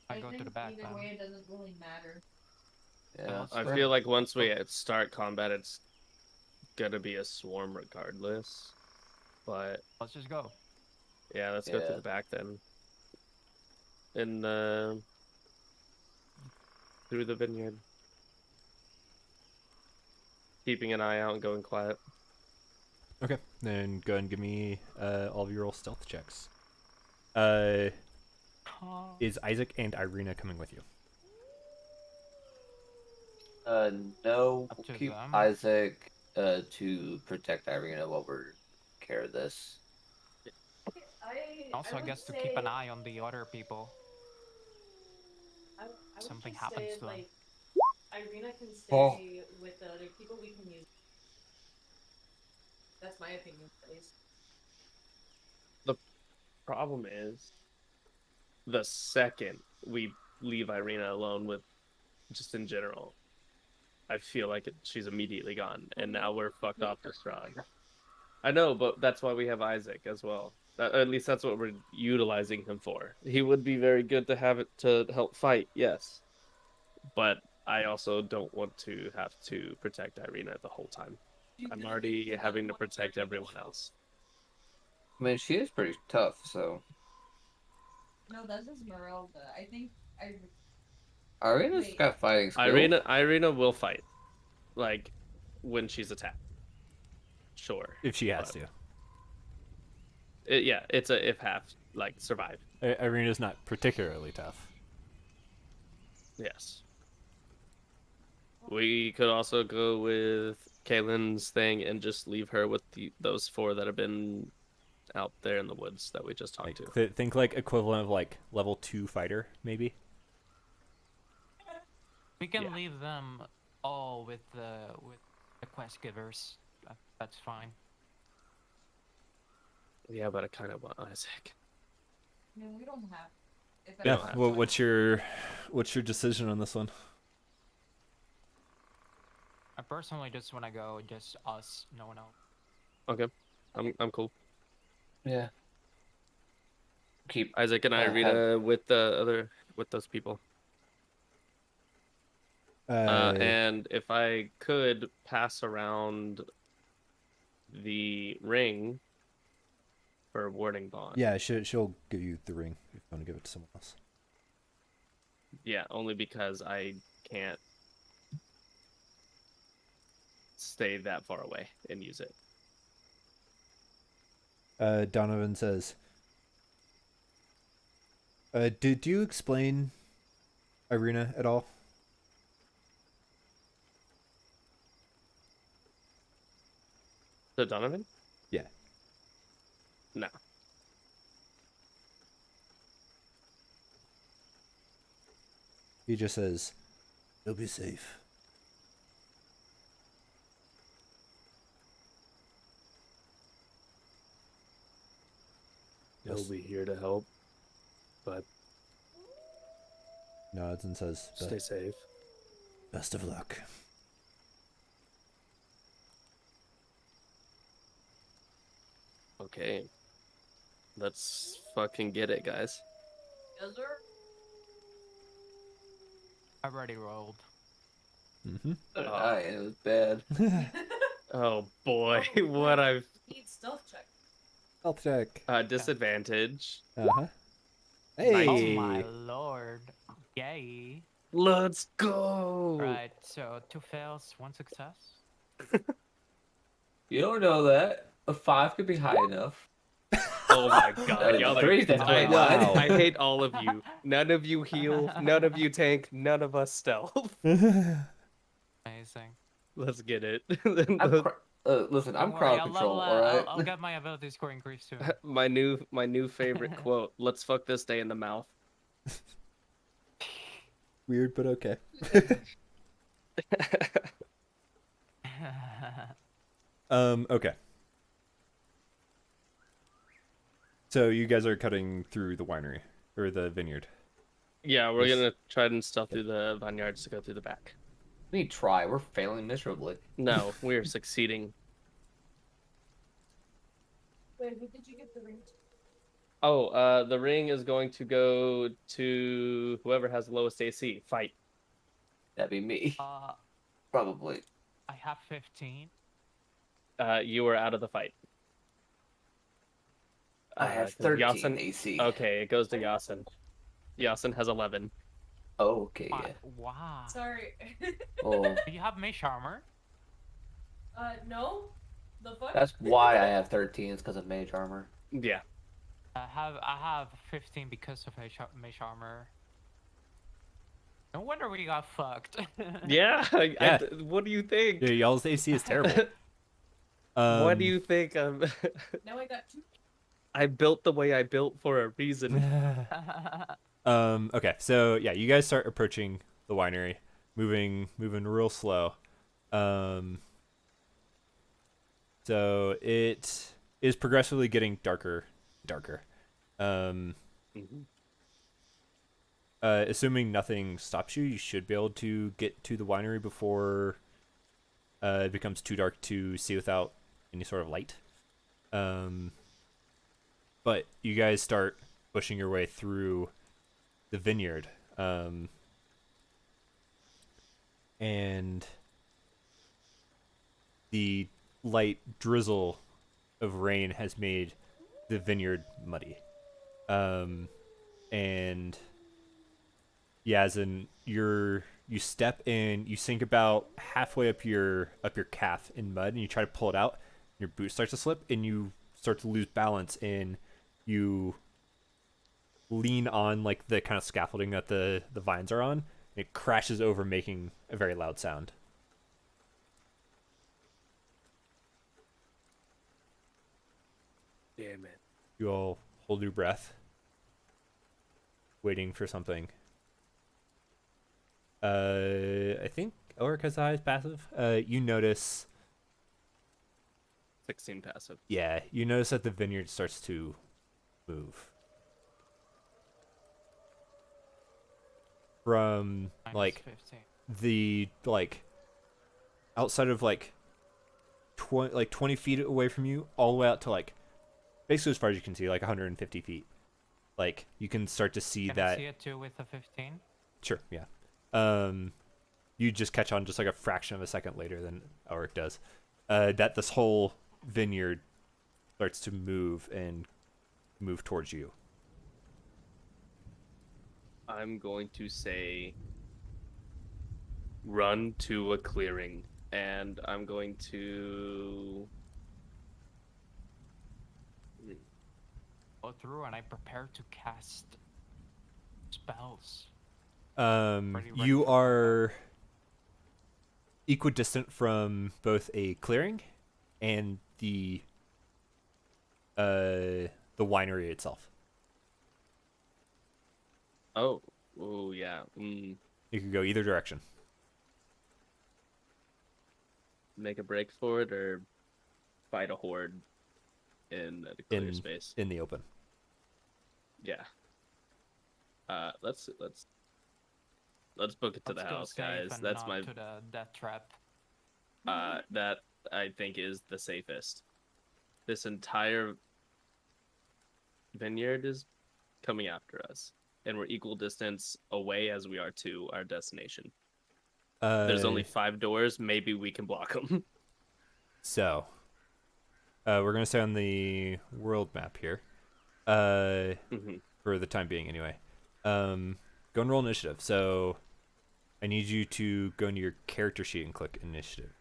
I I go to think the back either then. way, it doesn't really matter. Yeah, let's I go. feel like once we start combat, it's gonna be a swarm regardless. But Let's just go. yeah, let's go through Yeah. the back then. And through the vineyard. Keeping an eye out and going quiet. Okay, then go ahead and give me all of your roll stealth checks. Is Isaac and Irina coming with you? No, Up we'll to keep them. Isaac to protect Irina while we're care of this. Also, I would guess to say, keep an eye on the other people. I would Something just happens say, to them. like, Irina can Oh. stay with the other people. We can use. That's my opinion, at least. Problem is, the second we leave Irina alone with, just in general, I feel like she's immediately gone, and now we're fucked off the strong. I know, but that's why we have Isaac as well. At least that's what we're utilizing him for. He would be very good to have it to help fight, yes. But I also don't want to have to protect Irina the whole time. I'm already having to protect everyone else. I mean, she is pretty tough, so No, that's Esmeralda. I think Irina's Wait. got fighting skill. Irina will fight, like when she's attacked. Sure, If she has but to. yeah, it's a if half like survive. Irina's not particularly tough. Yes. We could also go with Kaylin's thing and just leave her with those four that have been out there in the woods that we just talked Like to. think like equivalent of like level 2 fighter maybe. We can Yeah. leave them all with the quest givers. That's fine. Yeah, but I kind of want Isaac. I mean, we don't have. If Yeah, everyone's Well, fine. what's your decision on this one? I personally just want to go just us, no one else. Okay, I'm cool. Yeah. Keep Isaac and Irina with those people. And if I could pass around the ring for warding bond. Yeah, she'll give you the ring if you want to give it to someone else. Yeah, only because I can't stay that far away and use it. Donovan says, did you explain Irina at all? So Donovan? Yeah. No. He just says, "You'll be safe." He'll Yes. be here to help, but Nods and says, stay safe. "Best of luck." Okay. Let's fucking get it, guys. Yes, sir. I already rolled. Mm-hmm. So did I, and it was bad. Oh boy, Oh, what right. I've Need stealth check. Health check. disadvantage. Uh-huh. Oh 19. my Hey. lord. Yay. Let's go. Right, so 2 fails, 1 success. You don't know that. A 5 could be high enough. Oh my god, y'all are. 3's definitely high. Wow. I hate all of you. None of you heal. None of you tank. None of us stealth. Amazing. Let's get it. Listen, I'm Don't worry, crowd I'll control, level. alright? I'll get my ability score increased soon. my new favorite quote. Let's fuck this day in the mouth. Weird, but okay. Okay. So you guys are cutting through the winery or the vineyard. Yeah, we're Yes. gonna try and stealth through the vineyards to go through the back. We try. We're failing miserably. No, we are succeeding. Wait, who did you get the ring to? Oh, the ring is going to go to whoever has the lowest AC. Fight. That'd be me. uh, Probably. I have 15. You are out of the fight. I have 'cause 13 Yasin. AC. Okay, it goes to Yasin. Yasin has 11. Oh, okay, yeah. Wow. Sorry. Oh, Do you have mage armor? No. The fuck? that's why I have 13. It's because of mage armor. Yeah. I have 15 because of mage armor. No wonder we got fucked. Yeah. Yeah. What do you think? Yeah, y'all's AC is terrible. What do you think? Now I got 2. I built the way I built for a reason. Okay, so yeah, you guys start approaching the winery, moving real slow. So it is progressively getting darker. Mhm. Assuming nothing stops you, you should be able to get to the winery before it becomes too dark to see without any sort of light. But you guys start pushing your way through the vineyard, and the light drizzle of rain has made the vineyard muddy. And Yazin, you step in, you sink about halfway up your calf in mud, and you try to pull it out. Your boot starts to slip, and you start to lose balance, and you lean on like the kind of scaffolding that the vines are on. It crashes over, making a very loud sound. Damn it. You all hold your breath, waiting for something. I think Ulrich has the highest passive. You notice, 16 passive. yeah, you notice that the vineyard starts to move. From Minus like 15. the outside of 20 feet away from you, all the way out to basically as far as you can see, 150 feet. You can start to see Can that. I see it too with a 15? Sure, yeah. You just catch on just a fraction of a second later than Ulrich does. That this whole vineyard starts to move and move towards you. I'm going to say run to a clearing, and I'm going to Go through and I prepare to cast spells. Ready You for are equidistant from both a clearing and the winery itself. oh yeah. You could go either direction. Make a break for it or fight a horde in a clear space. In the open. Yeah. Let's book it to Let's the go house, safe guys. and That's not my to the death trap. that I think is the safest. This entire vineyard is coming after us, and we're equal distance away as we are to our destination. There's only 5 doors. Maybe we can block them. So, we're gonna stay on the world map here, for the time being, anyway. Go and roll initiative. So, I need you to go into your character sheet and click initiative.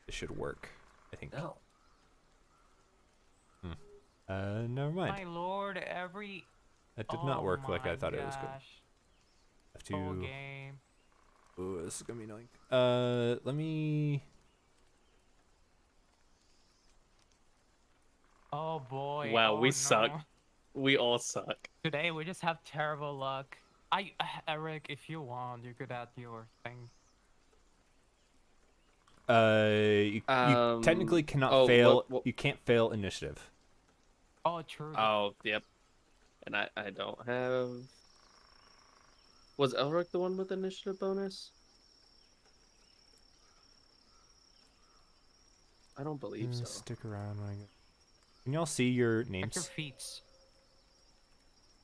It should work, I think. No. Never mind. My lord, every. That did not work like I my thought it was going. gosh. Have Whole to. game. Oh, this is gonna be annoying. Let me. Oh boy. Wow, oh, we no. suck. We all suck. Today we just have terrible luck. Eric, if you want, you could add your thing. You technically cannot fail. what- You can't fail initiative. Oh, true. Oh, yep. And I don't have. Was Elric the one with initiative bonus? I don't believe so. Stick around when I go. Can y'all see your Check your names feats.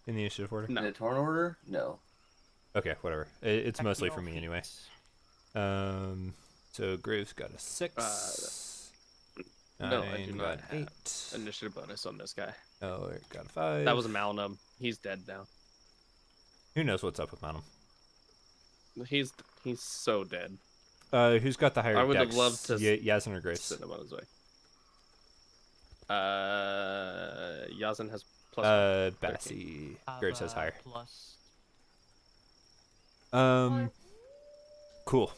in the initiative order? In No. the turn order? No. Okay, whatever. It's Check mostly your for me anyway. feats. So Graves got a 6. No, I do Nine not got have 8. initiative bonus on this guy. Oh, it got a 5. That was Malnum. He's dead now. Who knows what's up with Manum? He's so dead. Who's got the higher I would have dex? loved to Yasmin or Graves? Send him on his way. Yazin has plus. Bassy. Have Graves has a higher. plus. Cool.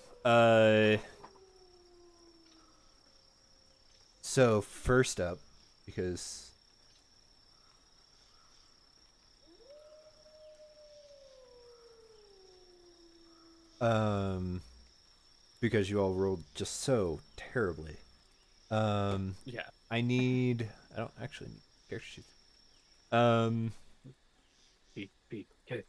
So first up, because because you all rolled just so terribly. Yeah. I don't actually need character sheets. Okay.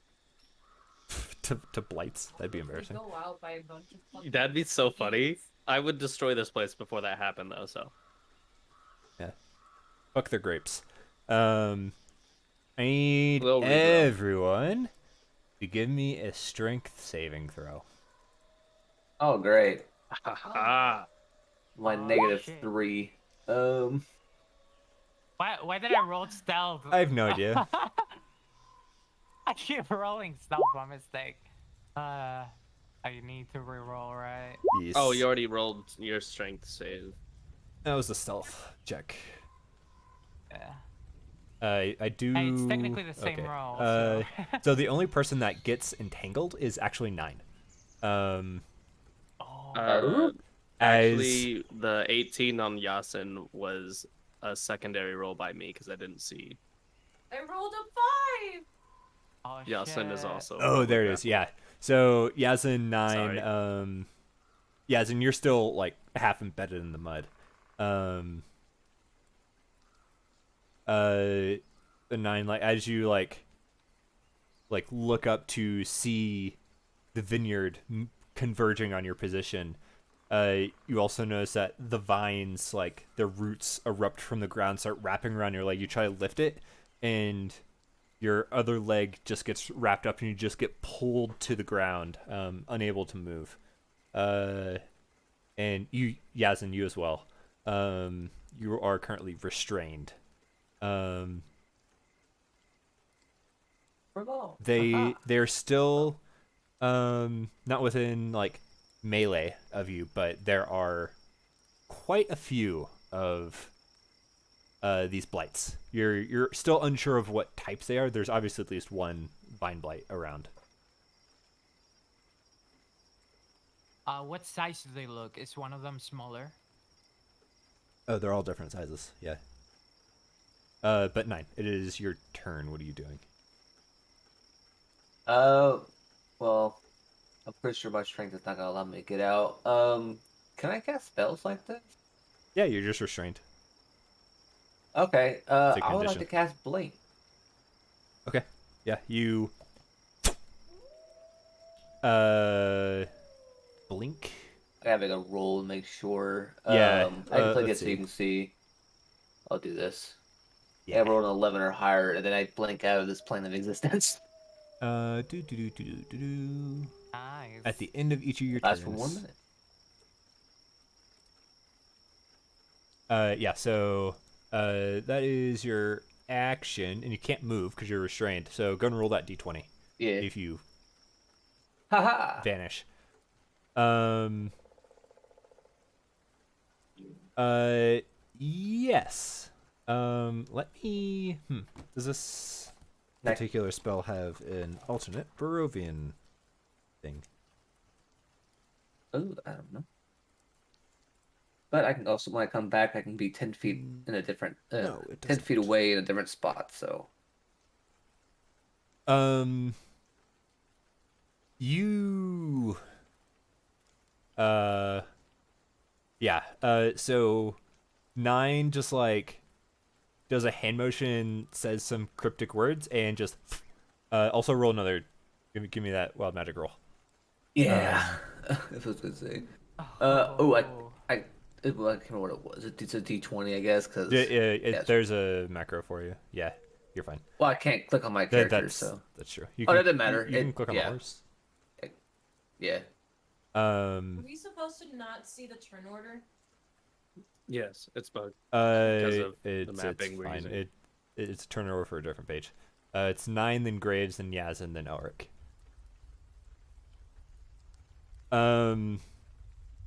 To blights. That'd be embarrassing. Go out by a bunch of fucking That'd be so funny. idiots. I would destroy this place before that happened, though. So. Yeah. Fuck their grapes. I need They'll regrow. everyone to give me a strength saving throw. Oh, great. Ah. My Oh, negative shit. 3. Why did I roll stealth? I have no idea. I keep rolling stealth by mistake. I need to reroll, right? Yes. Oh, you already rolled your strength save. That was a stealth check. Yeah. I do. Hey, it's technically the same okay. roll. So the only person that gets entangled is actually 9. Oh. Actually, the 18 on Yasin was a secondary roll by me because I didn't see. I rolled a 5. Oh, Yasin is shit. also. Oh, there it is. Yeah. So Yazin 9. Sorry. Yazin, you're still like half embedded in the mud. The 9, like as you like look up to see the vineyard converging on your position. You also notice that the vines, like their roots erupt from the ground, start wrapping around your leg. You try to lift it, and your other leg just gets wrapped up, and you just get pulled to the ground, unable to move. And you, Yazin, you as well. You are currently restrained. They're still not within like melee of you, but there are quite a few of these blights. You're still unsure of what types they are. There's obviously at least one vine blight around. What size do they look? Is one of them smaller? Oh, they're all different sizes. Yeah. But 9, it is your turn. What are you doing? Well, I'm pretty sure my strength is not gonna allow me to get out. Can I cast spells like this? Yeah, you're just restrained. Okay, It's a I would like condition. to cast Blink. Okay. Yeah, you blink. I gotta make a roll to make sure. Yeah, I can click let's it so see. you can see. I'll do this. I rolled an 11 or higher, and then I blink out of this plane of existence. Nice. At the end of each of your Lasts for 1 turns. minute. Yeah, so that is your action, and you can't move because you're restrained. So go and roll that d20 Yeah. if you Haha. vanish. Yes. Let me. Does this particular spell have an alternate Barovian thing? Oh, I don't know. But I can also, when I come back, I can be 10 feet in a different, No, it 10 does feet not. away in a different spot. So You. Yeah. So 9 just like does a hand motion, says some cryptic words, and just also roll another. Give me that wild magic roll. yeah, if I was gonna say. Oh, I can't remember what it was. It's a D20, I guess, because There's a macro for you. Yeah, you're fine. well, I can't click on my character, That's so true. that doesn't matter. You can click on the horse. Yeah. Are we supposed to not see the turn order? Yes, it's bugged because of it's the mapping we're fine. using. It's a turnover for a different page. It's 9, then Graves, then Yazin, then Elric.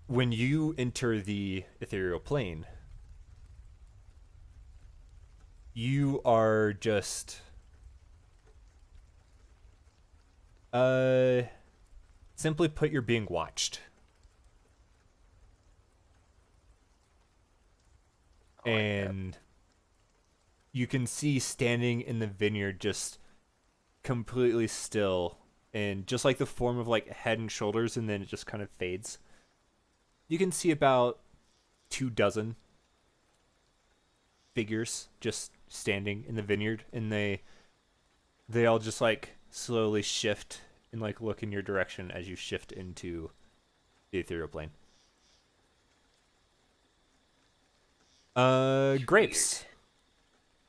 When you enter the ethereal plane, you are just simply put, you're being watched. And you can see standing in the vineyard just completely still, and just like the form of like head and shoulders, and then it just kind of fades. You can see about 24 figures just standing in the vineyard, and they all just like slowly shift and like look in your direction as you shift into the ethereal plane. Grapes.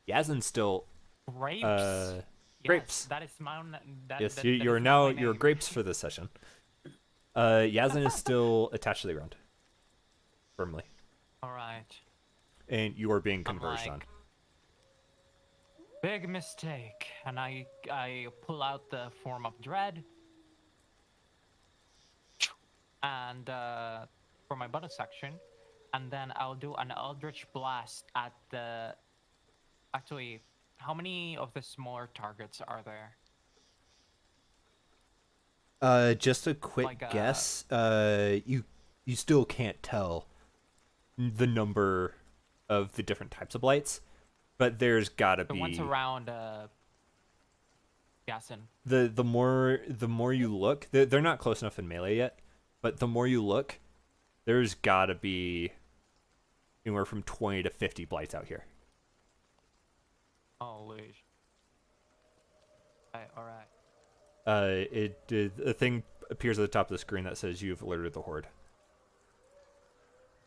Yazin's still Grapes. Grapes. Yes, that is my own. Yes, you're now you're grapes for this session. Yazin is still attached to the ground, firmly, All right. and you are being I'm converged like, on. big mistake, and I pull out the form of dread, and for my bonus section, and then I'll do an eldritch blast at the. Actually, how many of the smaller targets are there? Just a quick Like, guess. You still can't tell the number of the different types of blights, but there's gotta The be ones around Yasin. the more you look, they're not close enough in melee yet, but the more you look, there's gotta be anywhere from 20 to 50 blights out here. Holy. All right. A thing appears at the top of the screen that says you've alerted the horde.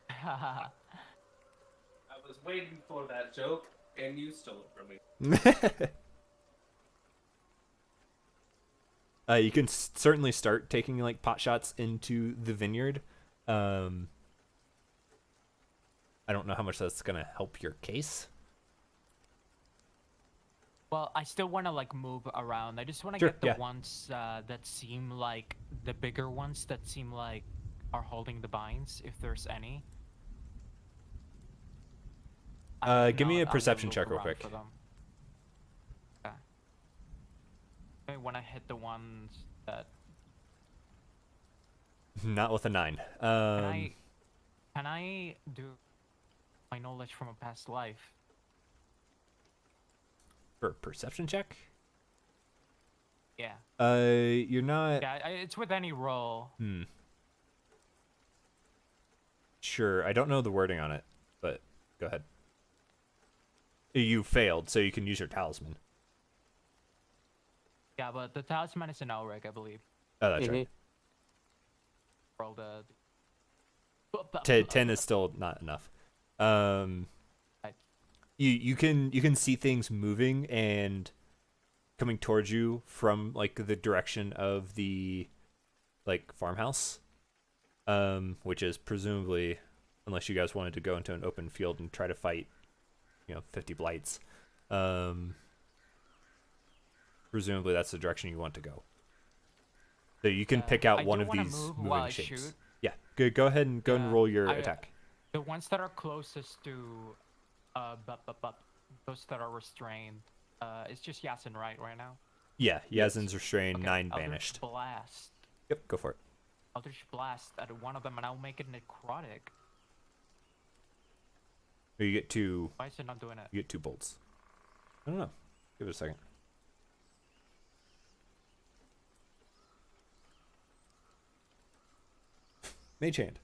I was waiting for that joke, and you stole it from me. You can certainly start taking like pot shots into the vineyard. I don't know how much that's gonna help your case. Well, I still want to like move around. I just want to Sure, get the yeah. ones that seem like the bigger ones that seem like are holding the binds, if there's any. Give me a I'm gonna perception move check real around quick. for them. Okay. Okay, when I hit the ones that Not with a 9. can I do my knowledge from a past life? For a perception check? Yeah. You're not. Yeah, it's with any roll. Sure, I don't know the wording on it, but go ahead. You failed, so you can use your talisman. Yeah, but the talisman is an Elric, I believe. Oh, that's right. Roll the 10 is still not enough. Right. you can see things moving and coming towards you from like the direction of the like farmhouse, which is presumably, unless you guys wanted to go into an open field and try to fight, 50 blights, presumably that's the direction you want to go. So you can pick out one of these moving shapes. Yeah, go ahead and roll your attack. The ones that are closest to those that are restrained, it's just Yasin right now. Yeah, Yasin's restrained, Okay, 9 Eldritch banished. Blast. Yep, go for it. Eldritch Blast at one of them, and I'll make it necrotic. Or you get 2. Why is it not doing it? You get 2 bolts. I don't know. Give it a second. Mage hand.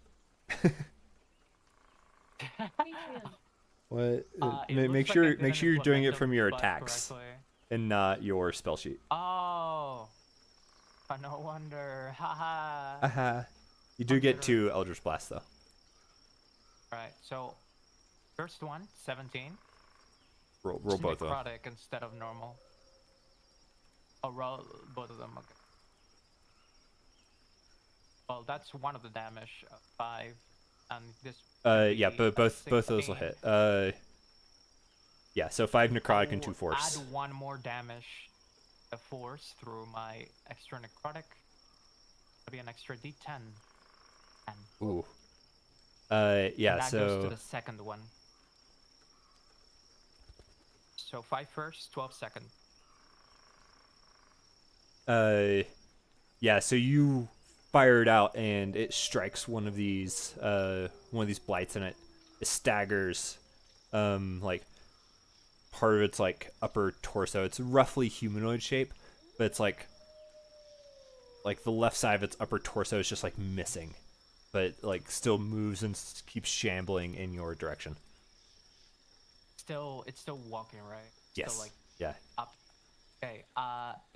What? Make sure you're doing it from your attacks and not your spell sheet. Oh, no wonder. Haha. Haha. You do get 2 Eldritch Blasts though. Right. So, first one, 17. Roll both of them. Necrotic instead of normal. Oh, roll both of them. Okay. Well, that's one of the damage, 5, and this. Yeah, but both of those will hit. Yeah, so 5 necrotic and 2 force. Add 1 more damage, a force through my extra necrotic. It'll be an extra D10. Ooh. Yeah. And that so goes to the second one. So 5 first, 12 second. Yeah. So you fire it out, and it strikes one of these blights, and it staggers, like part of its like upper torso. It's roughly humanoid shape, but it's like the left side of its upper torso is just like missing, but like still moves and keeps shambling in your direction. It's still walking, right? Yes. Still, like, yeah. up. Okay.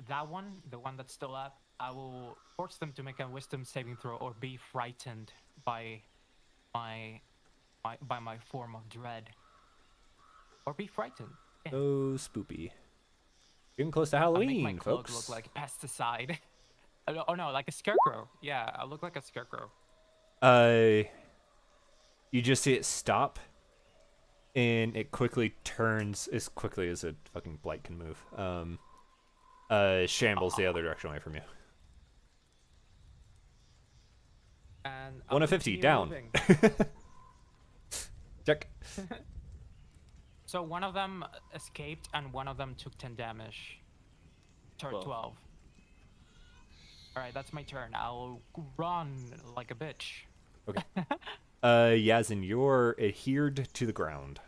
That one, the one that's still up, I will force them to make a wisdom saving throw or be frightened by my form of dread. Or be frightened. Yeah. Oh, spoopy. Getting close to I Halloween, make my cloak folks. look like pesticide. Oh no, like a scarecrow. Yeah, I look like a scarecrow. You just see it stop, and it quickly turns as quickly as a fucking blight can move. Shambles the other direction away from you. And 1 of 50 down. Check. So one of them escaped, and one of them took 10 damage. 12. All right, that's my turn. I'll run like a bitch. Okay. Yazin, you're adhered to the ground.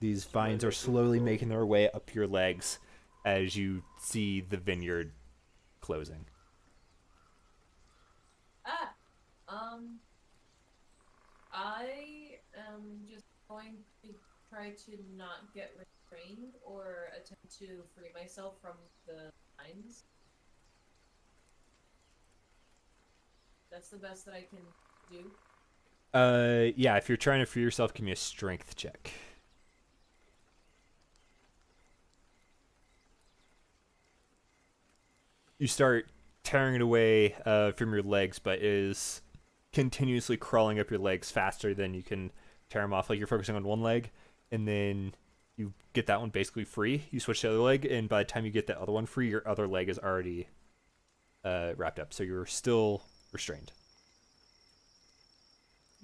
These vines are slowly making their way up your legs as you see the vineyard closing. I am just going to try to not get restrained or attempt to free myself from the vines. That's the best that I can do. Yeah, if you're trying to free yourself, give me a strength check. You start tearing it away from your legs, but it is continuously crawling up your legs faster than you can tear them off. Like you're focusing on one leg, and then you get that one basically free. You switch to the other leg, and by the time you get the other one free, your other leg is already wrapped up. So you're still restrained.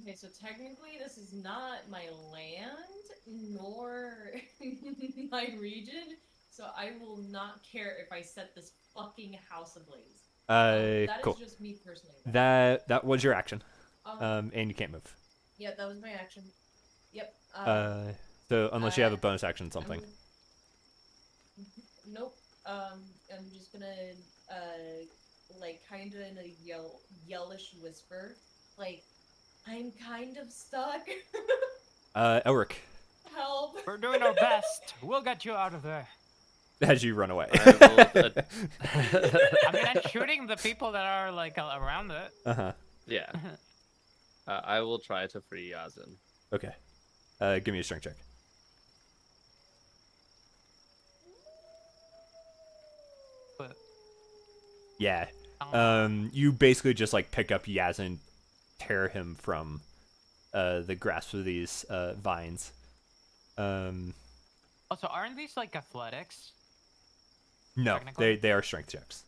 Okay, so technically this is not my land, nor my region, so I will not care if I set this fucking house ablaze. That Cool. is just me personally. That was your action. Um, And you can't move. Yeah, that was my action. Yep. So unless you have a bonus action something. Nope. I'm just gonna like kind of in a yellish whisper, like, I'm kind of stuck. Elric, Help. We're doing our best. We'll get you out of there. as you run away. I I mean, I'm shooting the people that are like around it. Uh-huh. yeah. I will try to free Yazin. Okay. Give me a strength check. But Yeah. uh, You basically just like pick up Yaz and tear him from the grasp of these vines. also, aren't these like athletics? No, Technically? they are strength checks.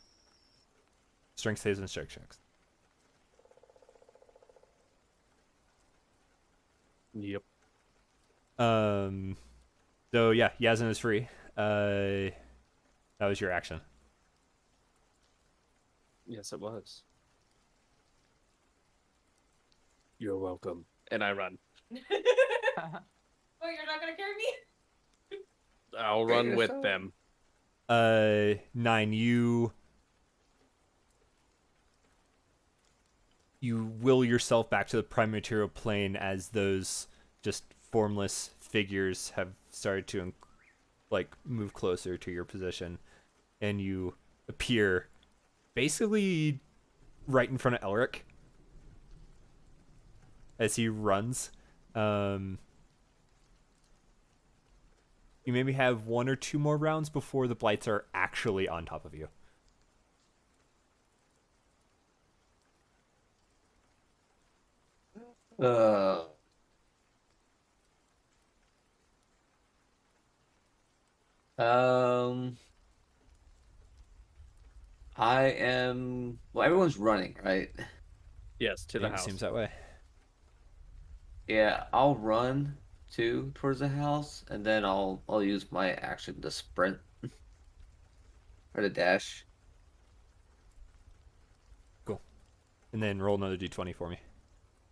Strength saves and strength checks. Yep. So yeah, Yazin is free. That was your action. Yes, it was. You're welcome. And I run. Oh, you're not gonna carry me? I'll Great run with yourself. them. 9, you will yourself back to the prime material plane as those just formless figures have started to like move closer to your position, and you appear basically right in front of Elric as he runs. You maybe have 1 or 2 more rounds before the blights are actually on top of you. Uh, um, I am. Well, everyone's running, right? Yes, to the It house. seems that way. Yeah, I'll run too towards the house, and then I'll use my action to sprint or to dash. Cool. And then roll another d20 for me.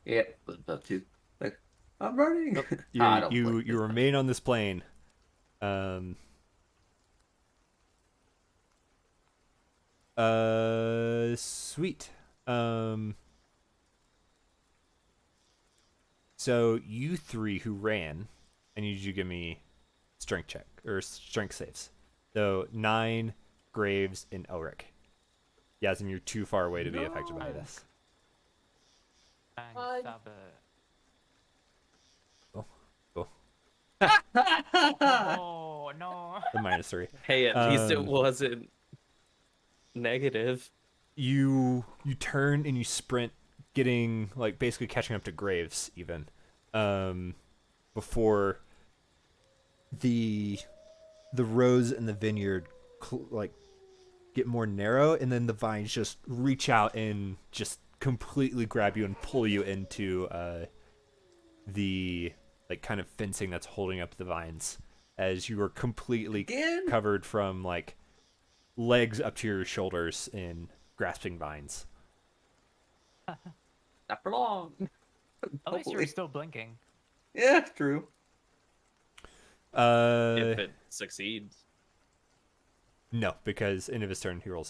Yeah, was about to. Like, I'm running. Nope. I You don't you blink you this time. remain on this plane. Sweet. So you 3 who ran, I need you to give me strength check or strength saves. So 9, Graves, and Elric. Yasmin, you're too far away to be affected by No. this. And Uh, stab it. Cool. Cool. Oh no. The -3. Hey, at least it Um, wasn't negative. you turn and you sprint, getting like basically catching up to Graves even, before the rows in the vineyard like get more narrow, and then the vines just reach out and just completely grab you and pull you into the like kind of fencing that's holding up the vines, as you are completely Again? covered from like legs up to your shoulders in grasping vines. Not for long. At least you're Hopefully. still blinking. Yeah, true. If it succeeds. No, because end of his turn he rolls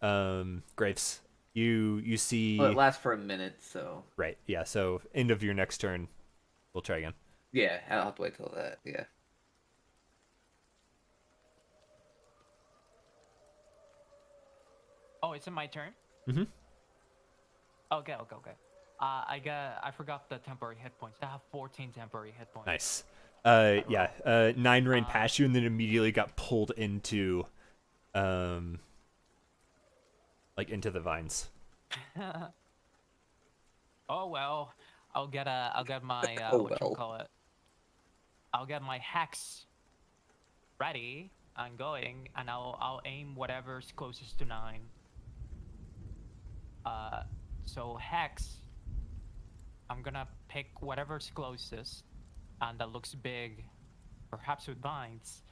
7. Graves, you see. Well, it lasts for a minute, so Right, yeah. So end of your next turn, we'll try again. yeah, I'll have to wait till that. Yeah. Oh, it's in my turn? Mm-hmm. Okay. I forgot the temporary hit points. I have 14 temporary hit points. Nice. Yeah. 9 ran past you and then immediately got pulled into, like into the vines. Oh well, I'll get my Oh, what you well. call it. I'll get my hex ready and going, and I'll aim whatever's closest to 9. So hex, I'm gonna pick whatever's closest, and that looks big, perhaps with vines.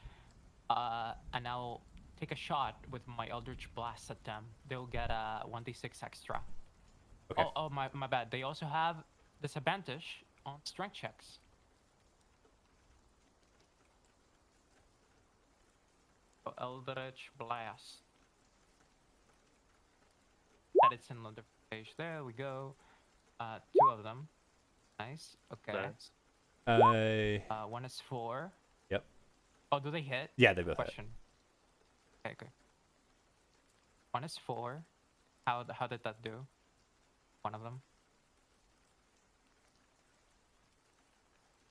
And I'll take a shot with my Eldritch Blast at them. They'll get a 1d6 extra. Okay. Oh, my bad. They also have disadvantage on strength checks. So Eldritch Blast. That it's in the page. There we go. 2 of them. Nice. Okay. Nice. One is 4. Yep. Oh, do they hit? Yeah, they both hit. Question. Okay. One is 4. How did that do? One of them.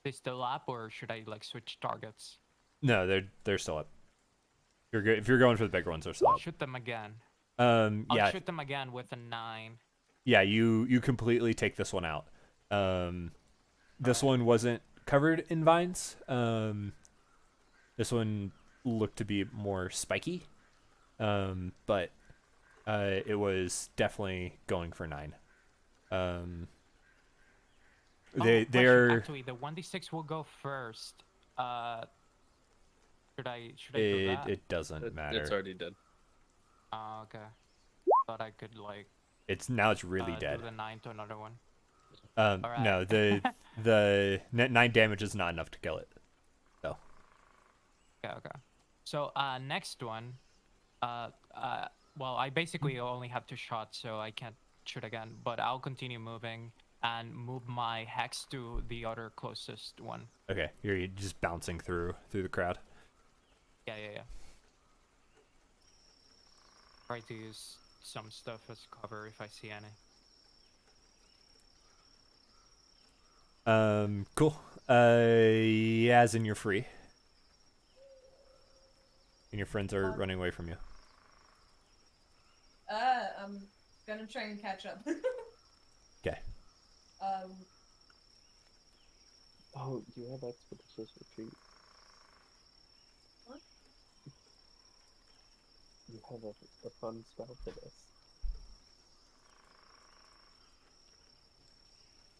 They still up, or should I like switch targets? No, they're still up. You're good if you're going for the bigger ones. They're still I'll up. shoot them again. I'll I'll shoot them again with a 9. Yeah, you completely take this one out. This one wasn't covered in vines. This one looked to be more spiky, but it was definitely going for 9. They're Actually, the 1d6 will go first. Should I do that? it doesn't matter. It's already dead. Oh, okay. Thought I could like. It's really dead. Do the 9 to another one. No, the 9 damage is not enough to kill it. So. Okay. So next one, well, I basically only have 2 shots, so I can't shoot again. But I'll continue moving and move my hex to the other closest one. Okay, you're just bouncing through the crowd. Yeah. Try to use some stuff as cover if I see any. Cool. As in you're free. And your friends are running away from you. I'm gonna try and catch up. Okay. Oh, you have expeditious retreat. What? You have a fun spell for this.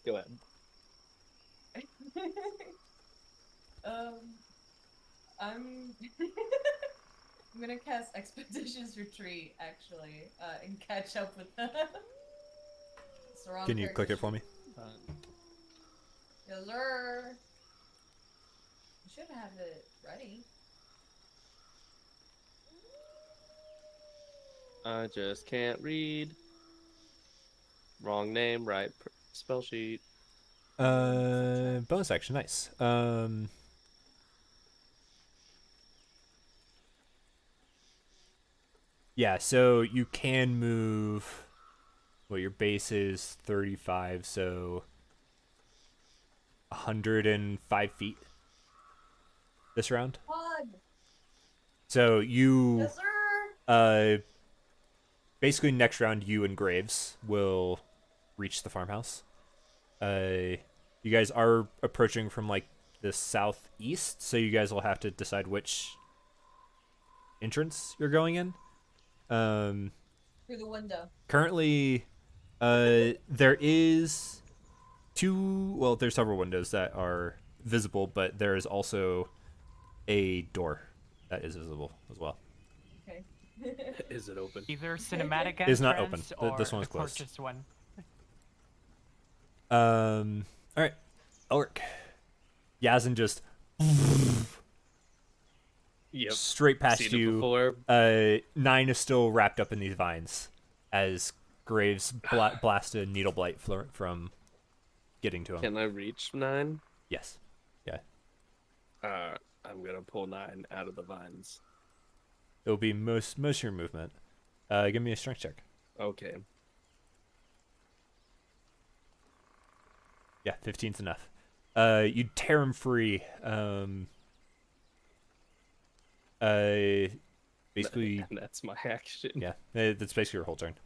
Go ahead. I'm I'm gonna cast Expeditious Retreat actually, and catch up with them. It's the wrong Can you click it for me? Yes, sir. You should have it ready. I just can't read. Wrong name, right spell sheet. Bonus action, nice. Yeah, so you can move. Well, your base is 35, so 105 feet this round. Pug! So you, Yes, sir! basically next round, you and Graves will reach the farmhouse. You guys are approaching from like the southeast, so you guys will have to decide which entrance you're going in. Through the window. Currently, there is there's several windows that are visible, but there is also a door that is visible as well. Okay. Is it open? Either cinematic It is not entrance open. This or one's the closed. closest one. All right, Elric. Yazin just Yep. straight past Seen it you. before. 9 is still wrapped up in these vines as Graves blasted Needle Blight from getting to him. Can I reach 9? Yes. Yeah. I'm gonna pull 9 out of the vines. It'll be most of your movement. Give me a strength check. Okay. Yeah, 15's enough. You tear him free. Basically, And that's my action. yeah, that's basically your whole turn.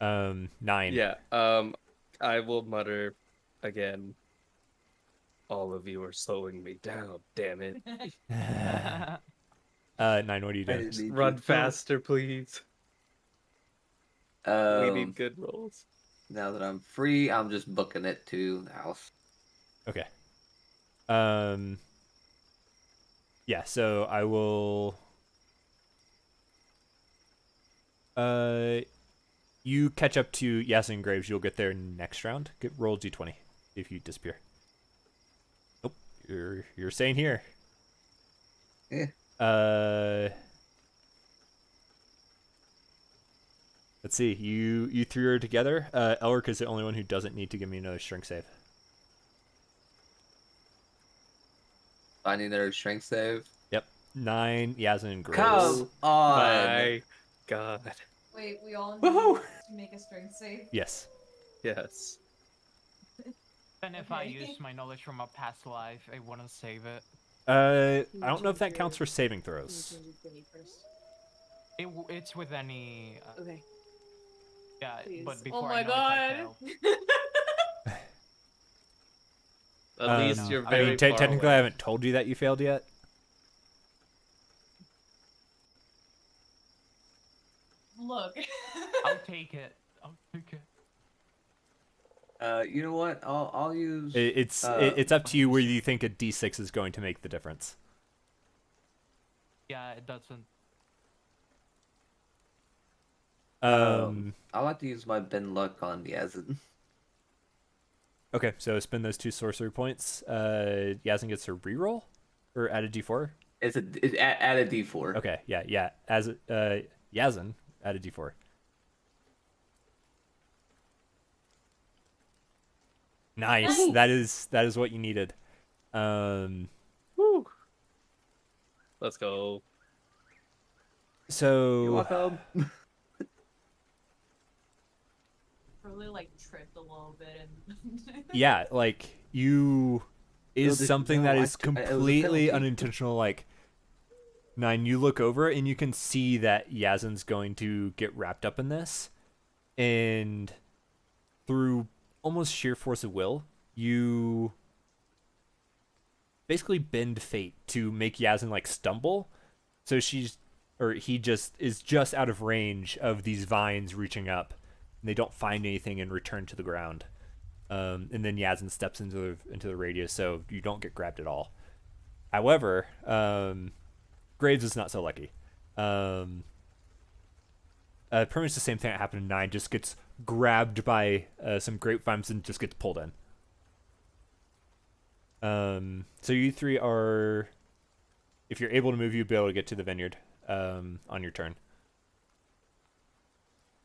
9. Yeah. I will mutter again. All of you are slowing me down. Damn it. 9. What are you doing? Run faster, please. We need good rolls. Now that I'm free, I'm just booking it to the house. Okay. Yeah. So I will. You catch up to Yasin Graves. You'll get there next round. Roll d20 if you disappear. Nope. You're staying here. Yeah. Let's see. You three are together. Elric is the only one who doesn't need to give me another strength save. I need another strength save. Yep. 9. Yasin and Graves. Come on. My God. Wait, we all need Woohoo! to make a strength save. Yes. Yes. Even if I use my knowledge from a past life, I want to save it. I don't know if that counts for saving throws. It's with any. Okay. Yeah, Please. but Oh before my I know if I god. fail. At least No, you're I very mean, far technically, away. I haven't told you that you failed yet. Look. I'll take it. I'll take it. You know what? I'll use. It's up to you where you think a D6 is going to make the difference. Yeah, it doesn't. I like to use my Ben luck on Yazin. Okay, so spend those 2 sorcery points. Yazin gets a reroll or add a D4. It's add a D4. Okay, yeah. As Yazin, add a D4. Nice. That is what you needed. Woo. Let's go. You're So welcome. Probably like tripped a little bit and yeah, like you is something that is it was a completely penalty. unintentional. Like 9, you look over and you can see that Yazin's going to get wrapped up in this, and through almost sheer force of will, you basically bend fate to make Yazin like stumble, so he just is just out of range of these vines reaching up, and they don't find anything and return to the ground. And then Yazin steps into the radius, so you don't get grabbed at all. However, Graves is not so lucky. Pretty much the same thing that happened in 9, just gets grabbed by some grapevines and just gets pulled in. So you 3 are, if you're able to move, you'll be able to get to the vineyard on your turn.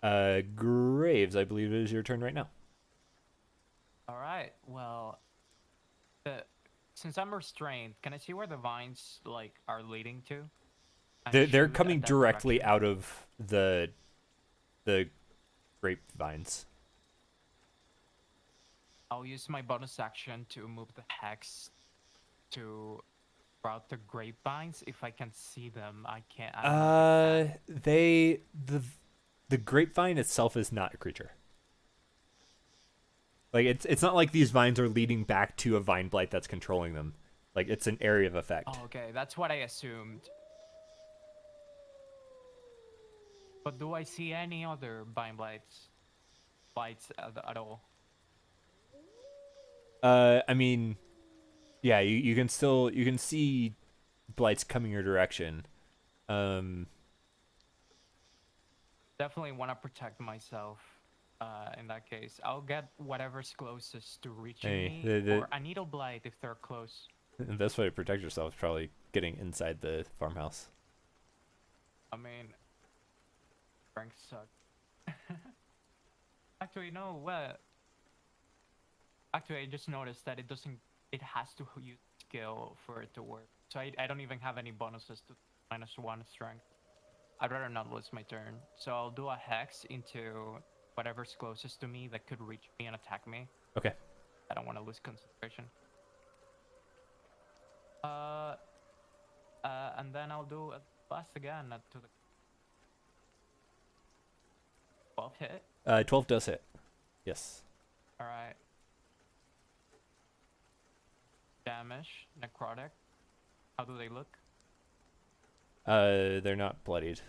Graves, I believe it is your turn right now. All right. Well, since I'm restrained, can I see where the vines like are leading to? And They're shoot coming at that directly direction? out of the grapevines. I'll use my bonus action to move the hex to route the grapevines. If I can see them, I can't. I don't know if I can. The grapevine itself is not a creature. Like it's not like these vines are leading back to a vine blight that's controlling them. Like it's an area of effect. Oh, okay, that's what I assumed. But do I see any other vine blights at all? I mean, yeah, you can see blights coming your direction. Definitely want to protect myself. In that case, I'll get whatever's closest to reaching Hey, me, or a needle blight if they're close. the best way to protect yourself is probably getting inside the farmhouse. I mean, ranks suck. Actually, no. What? Actually, I just noticed that it doesn't. It has to use skill for it to work. So I don't even have any bonuses to -1 strength. I'd rather not lose my turn. So I'll do a hex into whatever's closest to me that could reach me and attack me. Okay. I don't want to lose concentration. And then I'll do a blast again to the 12 hit. 12 does hit. Yes. All right. Damage, necrotic. How do they look? They're not bloodied.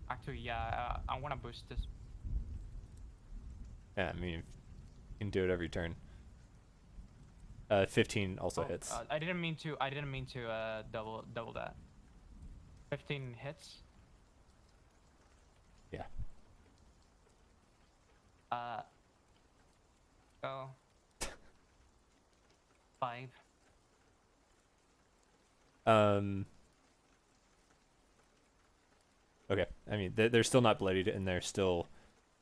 Actually, yeah, I want to boost this. Yeah, I mean, you can do it every turn. 15 also hits. I didn't mean to double that. 15 hits. Yeah. Oh. 5. Okay. I mean, they're still not bloodied, and they're still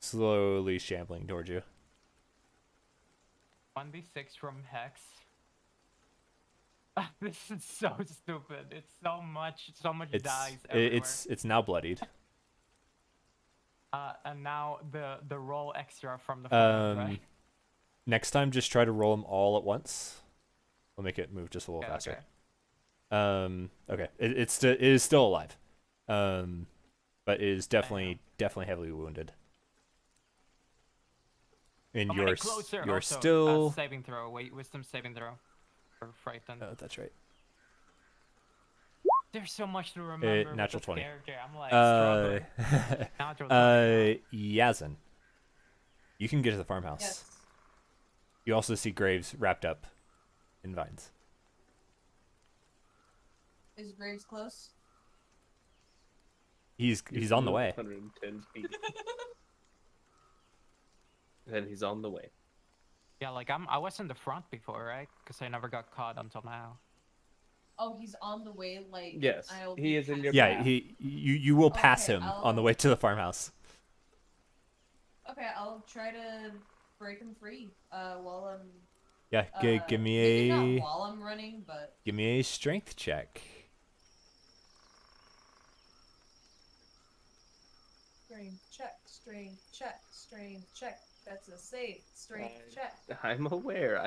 slowly shambling towards you. 1d6 from Hex. This is so stupid. It's so much dice everywhere. It's now bloodied. And now the roll extra from the front, right? Next time, just try to roll them all at once. We'll make it move just a little Okay, faster. okay. Okay. It is still alive. But it is definitely heavily wounded. And How many closer? you're Also, still saving throw. Wait, wisdom saving throw. Or frightened. Oh, that's right. There's so much to remember. With Natural this 20. character. I'm like struggling. Natural 20. Yazin. You can get to the farmhouse. Yes. You also see Graves wrapped up in vines. Is Graves close? He's on the way. 110 feet. And he's on the way. Yeah, like I was in the front before, right? Because I never got caught until now. Oh, he's on the way. Like Yes, I'll he is in your Yeah, path. you will pass Okay, him on the way to the farmhouse. Okay, I'll try to break him free. While I'm. Yeah, give Maybe not me while I'm running, but. a strength check. Strain check, strain check, strain check. That's a save. Strain check. I'm aware.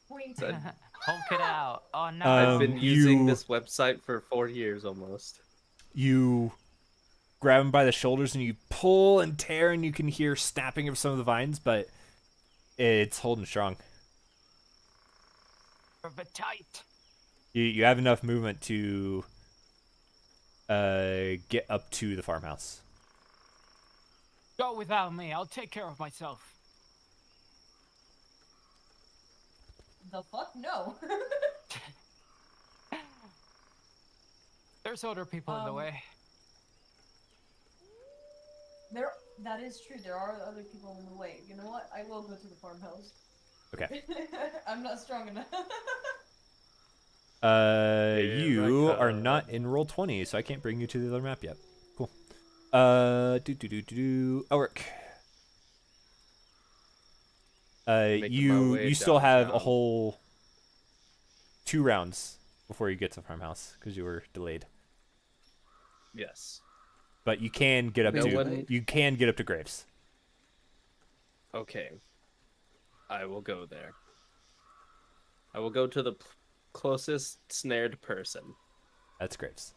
Point. Hulk it out. Oh no. I've been using you- this website for 4 years almost. You grab him by the shoulders and you pull and tear, and you can hear snapping of some of the vines, but it's holding strong. We're a bit tight. You have enough movement to get up to the farmhouse. Go without me. I'll take care of myself. The fuck? No. There's other people in the way. That is true. There are other people in the way. You know what? I will go to the farmhouse. Okay. I'm not strong enough. You are not in roll 20, so I can't bring you to the other map yet. Cool. Ulrich. Making my way You still have a downtown. whole 2 rounds before you get to the farmhouse because you were delayed. Yes. But you can get up No to one- Graves. Okay. I will go there. I will go to the closest snared person. That's Graves.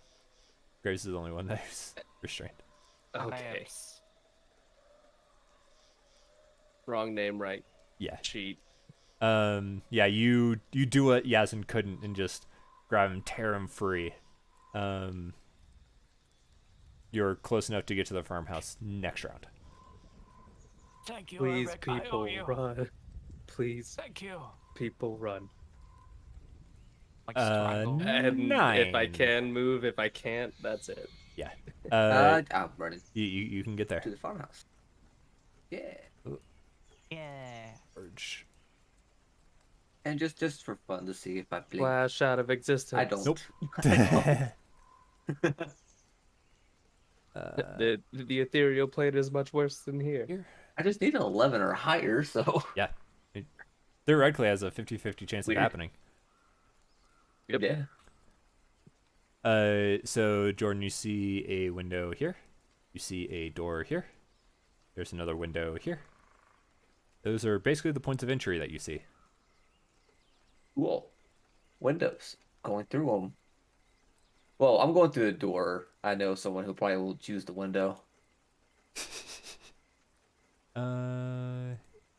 Graves is the only one that's restrained. Okay. Babes. Wrong name, right? Yeah. Cheat. Yeah, you do what Yazin couldn't and just grab him, tear him free. You're close enough to get to the farmhouse next round. Thank you, Please, Ulrich. I owe people, you. run. Please, Thank you. people, run. Like strangle. And 9. if I can move, if I can't, that's it. Yeah. I'm running You can get there. to the farmhouse. Yeah. Yeah. Urge. And just for fun to see if I blink. Flash out of existence. I don't. Nope. The ethereal plane is much worse than here. I just need an 11 or higher, so. Yeah. It theoretically has a 50-50 chance Weird. of happening. Yep. Yeah. So Jordan, you see a window here. You see a door here. There's another window here. Those are basically the points of entry that you see. Cool. Windows. Going through them. Well, I'm going through the door. I know someone who probably will choose the window.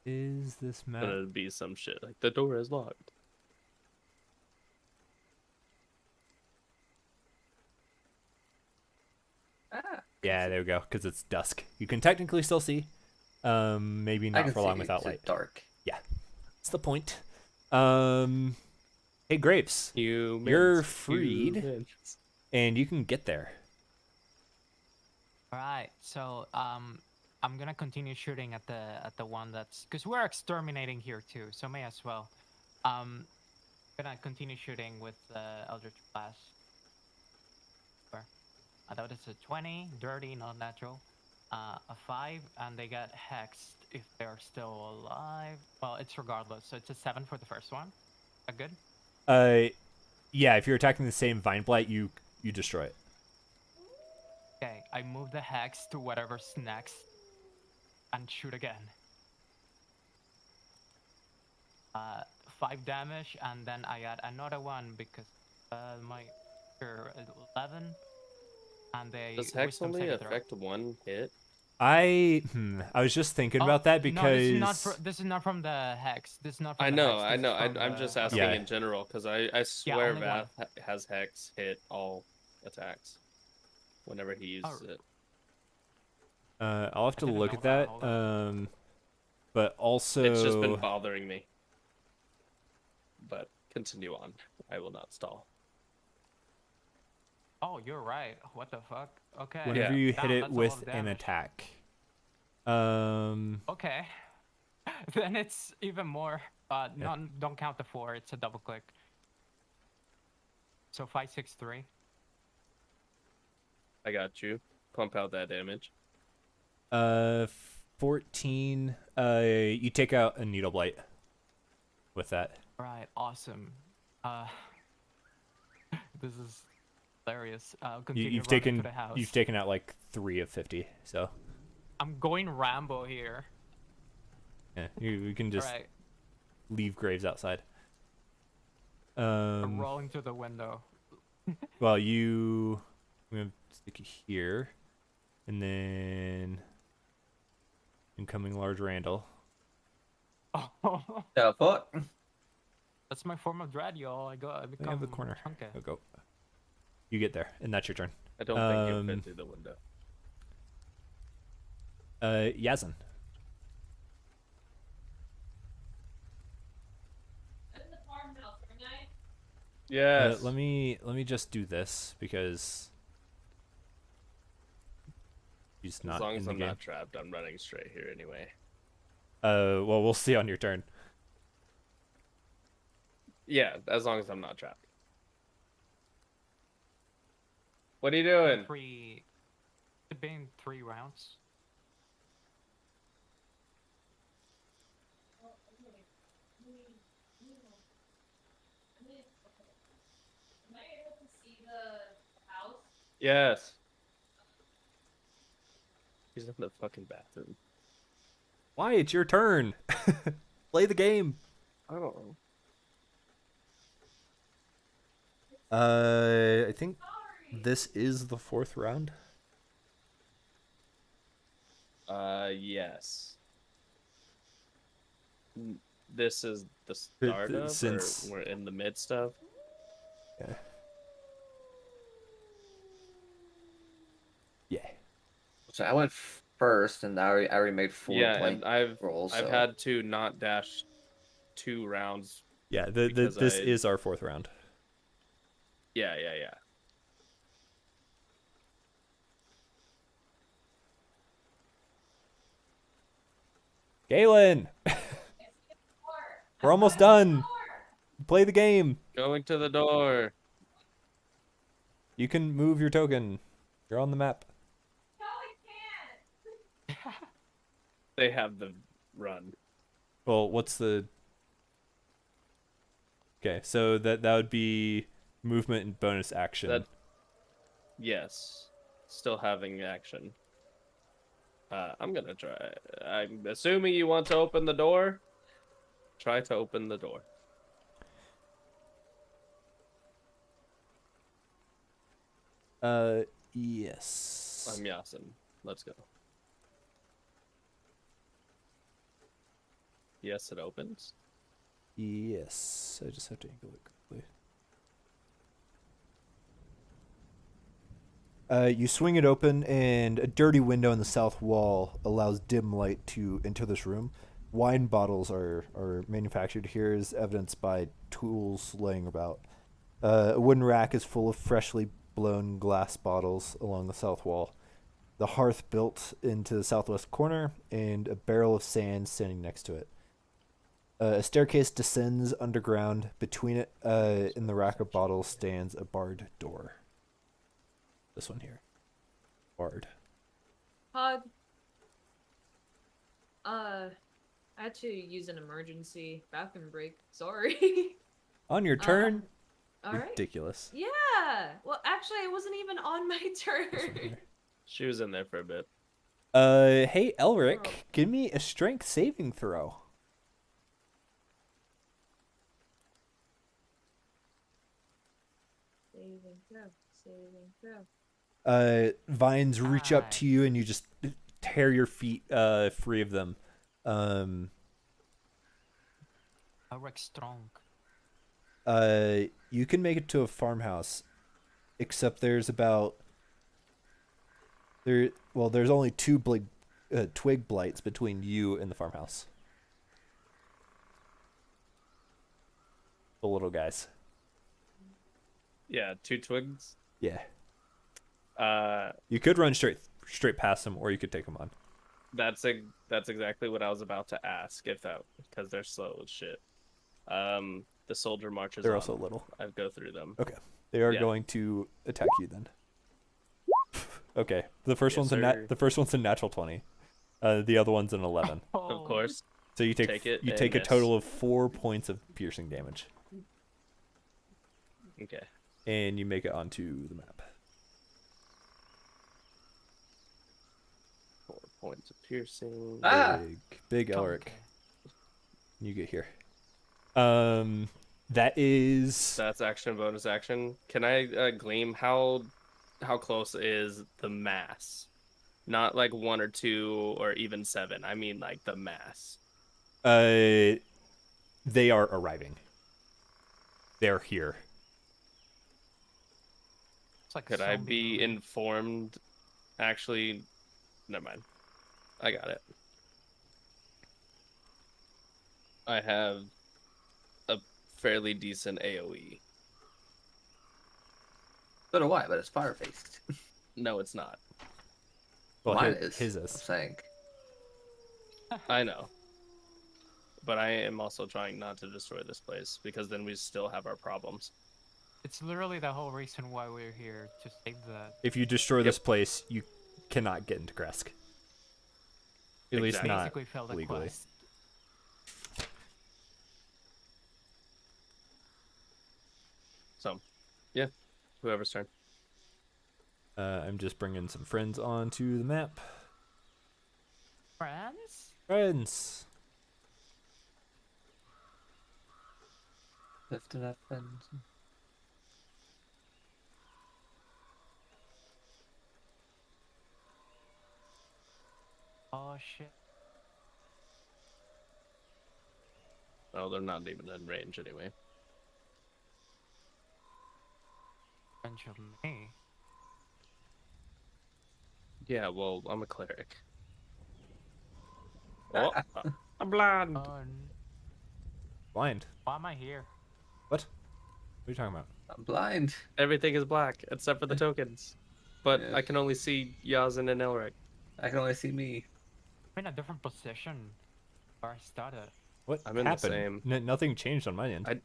Is this map? Gonna be some shit like the door is locked. Ah. Yeah, there we go. Because it's dusk. You can technically still see. Maybe I not can for long see without it's light. dark. That's the point. Hey, Grapes, Humans, You're freed. humans. and you can get there. Right. So I'm gonna continue shooting at the one that's because we're exterminating here too, so may as well. Gonna continue shooting with the Eldritch Blast. Where? I thought it's a 20, dirty, not natural. A 5, and they get hexed if they're still alive. Well, it's regardless. So it's a 7 for the first one. That good? Yeah, if you're attacking the same Vine Blight, you destroy it. Okay. I move the hex to whatever's next and shoot again. 5 damage, and then I add another one because my 11, and they Does Hex wisdom only saving throw. affect one hit? I was just thinking about that No, this is not because this is not from the hex. This is not from I the know, hex. I This is know. from I'm the just asking Yeah. in general because I swear only one. Vath has Hex hit all attacks whenever he uses it. I'll have to didn't look know at that. that. Hold But also It's just been bothering me. But continue on. I will not stall. Oh, you're right. What the fuck? Okay. whenever Yeah. you Damn, hit it that's a lot with of an damage. attack. Okay. Then it's even more. Don't count the 4. It's a double click. So 5, 6, 3. I got you. Pump out that damage. 14. You take out a needle blight with that. Right. Awesome. This is hilarious. Continue You've running taken to the house. you've taken out like 3 of 50. So I'm going Rambo here. yeah, you can just Alright. leave graves outside. I'm rolling through the window. Well, I'm gonna stick it here, and then incoming large Randall. Oh, The fuck? that's my form of dread, y'all. I I become have the corner. chunky. Go. You get there, and that's your turn. I don't think you'll fit through the window. Yazin. I'm in the farmhouse, aren't I? Yes. Let me just do this because he's not As long in as the I'm game. not trapped, I'm running straight here anyway. Well, we'll see on your turn. Yeah, as long as I'm not trapped. What are you doing? It's been 3 rounds. Am I able to see the house? Yes. He's in the fucking bathroom. Why? It's your turn. Play the game. I don't know. I think this is the 4th round. Yes. This is the start of, since- or we're in the midst of? Yeah. Yeah. So I went first, and I already made 4 Yeah, blank and I've rolls. I've so. had to not dash 2 rounds. Yeah, Because this I- is our 4th round. Yeah. Galen, we're almost done. Play the game. Going to the door. You can move your token. You're on the map. No, I can't. They have the run. Well, what's the... Okay, so that would be movement and bonus action. That- Yes. Still having action. I'm gonna try. I'm assuming you want to open the door. Try to open the door. Yes. I'm Yasin. Let's go. Yes, it opens. Yes. I just have to angle it quickly. You swing it open, and a dirty window in the south wall allows dim light to enter this room. Wine bottles are manufactured here, as evidenced by tools laying about. A wooden rack is full of freshly blown glass bottles along the south wall. The hearth built into the southwest corner, and a barrel of sand standing next to it. A staircase descends underground. Between it and the rack of bottles stands a barred door. This one here. Barred. Pod. I had to use an emergency bathroom break. Sorry. On your turn? All right. Ridiculous. Yeah. Well, actually, it wasn't even on my This one turn. here. She was in there for a bit. Hey Elric, Oh. give me a strength saving throw. Saving throw. Saving throw. Vines reach up to Nice. you and you just tear your feet free of them. Um, Elric strong. you can make it to a farmhouse, except there's about there's only two twig blights between you and the farmhouse. The little guys. Yeah, 2 twigs. Yeah. Uh, You could run straight past them, or you could take them on. that's exactly what I was about to ask, if that, because they're slow as shit. The soldier marches They're on. also little. I'd go through them. Okay. They are Yeah. going to attack you then. Okay. The first Yes, one's sir. the first one's a natural 20. The other one's an 11. Of course. So you Take it you and take a miss. total of 4 points of piercing damage, Okay. and you make it onto the map. 4 points of piercing. Ah! Big Elric. Okay. You get here. That is That's action, bonus action. Can I gleam how close is the mass? Not like 1 or 2 or even 7. I mean like the mass. they are arriving. They're here. It's like Could I zombie be movie. informed? Actually, never mind. I got it. I have a fairly decent AoE. So do I, but it's fire based. No, it's not. Well, Mine his I'm is. saying. I know. But I am also trying not to destroy this place, because then we still have our problems. It's literally the whole reason why we're here, to save that. If you destroy this place, you cannot get into Kresk. At least Exactly. not Basically failed the legally. quest. So, yeah. Whoever's turn. I'm just bringing some friends onto the map. Friends? Friends. Lifting up and Oh shit. Oh, they're not even in range anyway. Bunch of me. Yeah, well, I'm a cleric. Oh, I'm blind. Blind. Why am I here? What? What are you talking about? I'm blind. Everything is black except for the tokens. But Yeah. I can only see Yazin and Elric. I can only see me. I'm in a different position where I started. What I'm in the happened? same. Nothing changed on my end.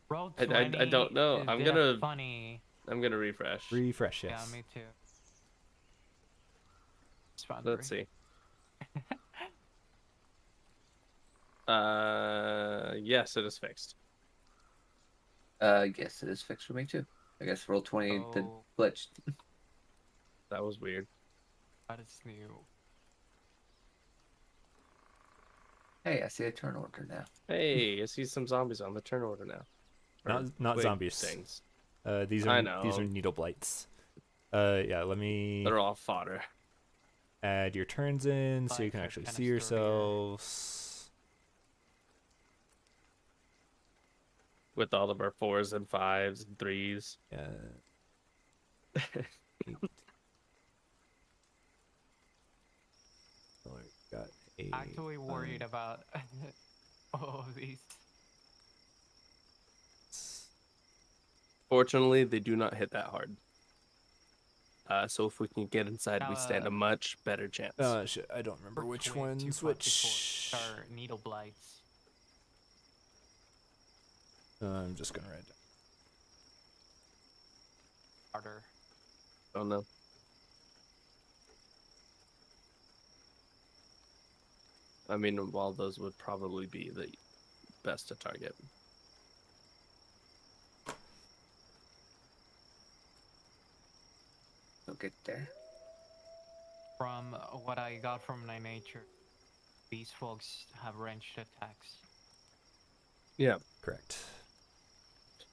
Roll I 20 don't know. is I'm did a gonna- funny. I'm gonna refresh. Refresh, yes. Yeah, me too. It's fine. Let's see. Yes, it is fixed. Yes, it is fixed for me too. I guess roll 20 did Oh. glitched. That was weird. That is new. Hey, I see a turn order now. Hey, I see some zombies on the turn order now. Or Not twig zombies. Things. These I are know. these are needle blights. Yeah, let me They're all fodder. add your turns in so you Like can a actually see canister here. yourselves. With all of our 4s and 5s and 3s. Yeah. Oh, I got a, Actually worried about all of these. Fortunately, they do not hit that hard. So if we can get inside, we stand a much better chance. Shit, I don't remember which Twig ones 254 which. are needle blights. I'm just gonna write. Harder. Oh no. I mean, while those would probably be the best to target. Don't get there. From what I got from my nature, these folks have ranged attacks. Yeah. Correct.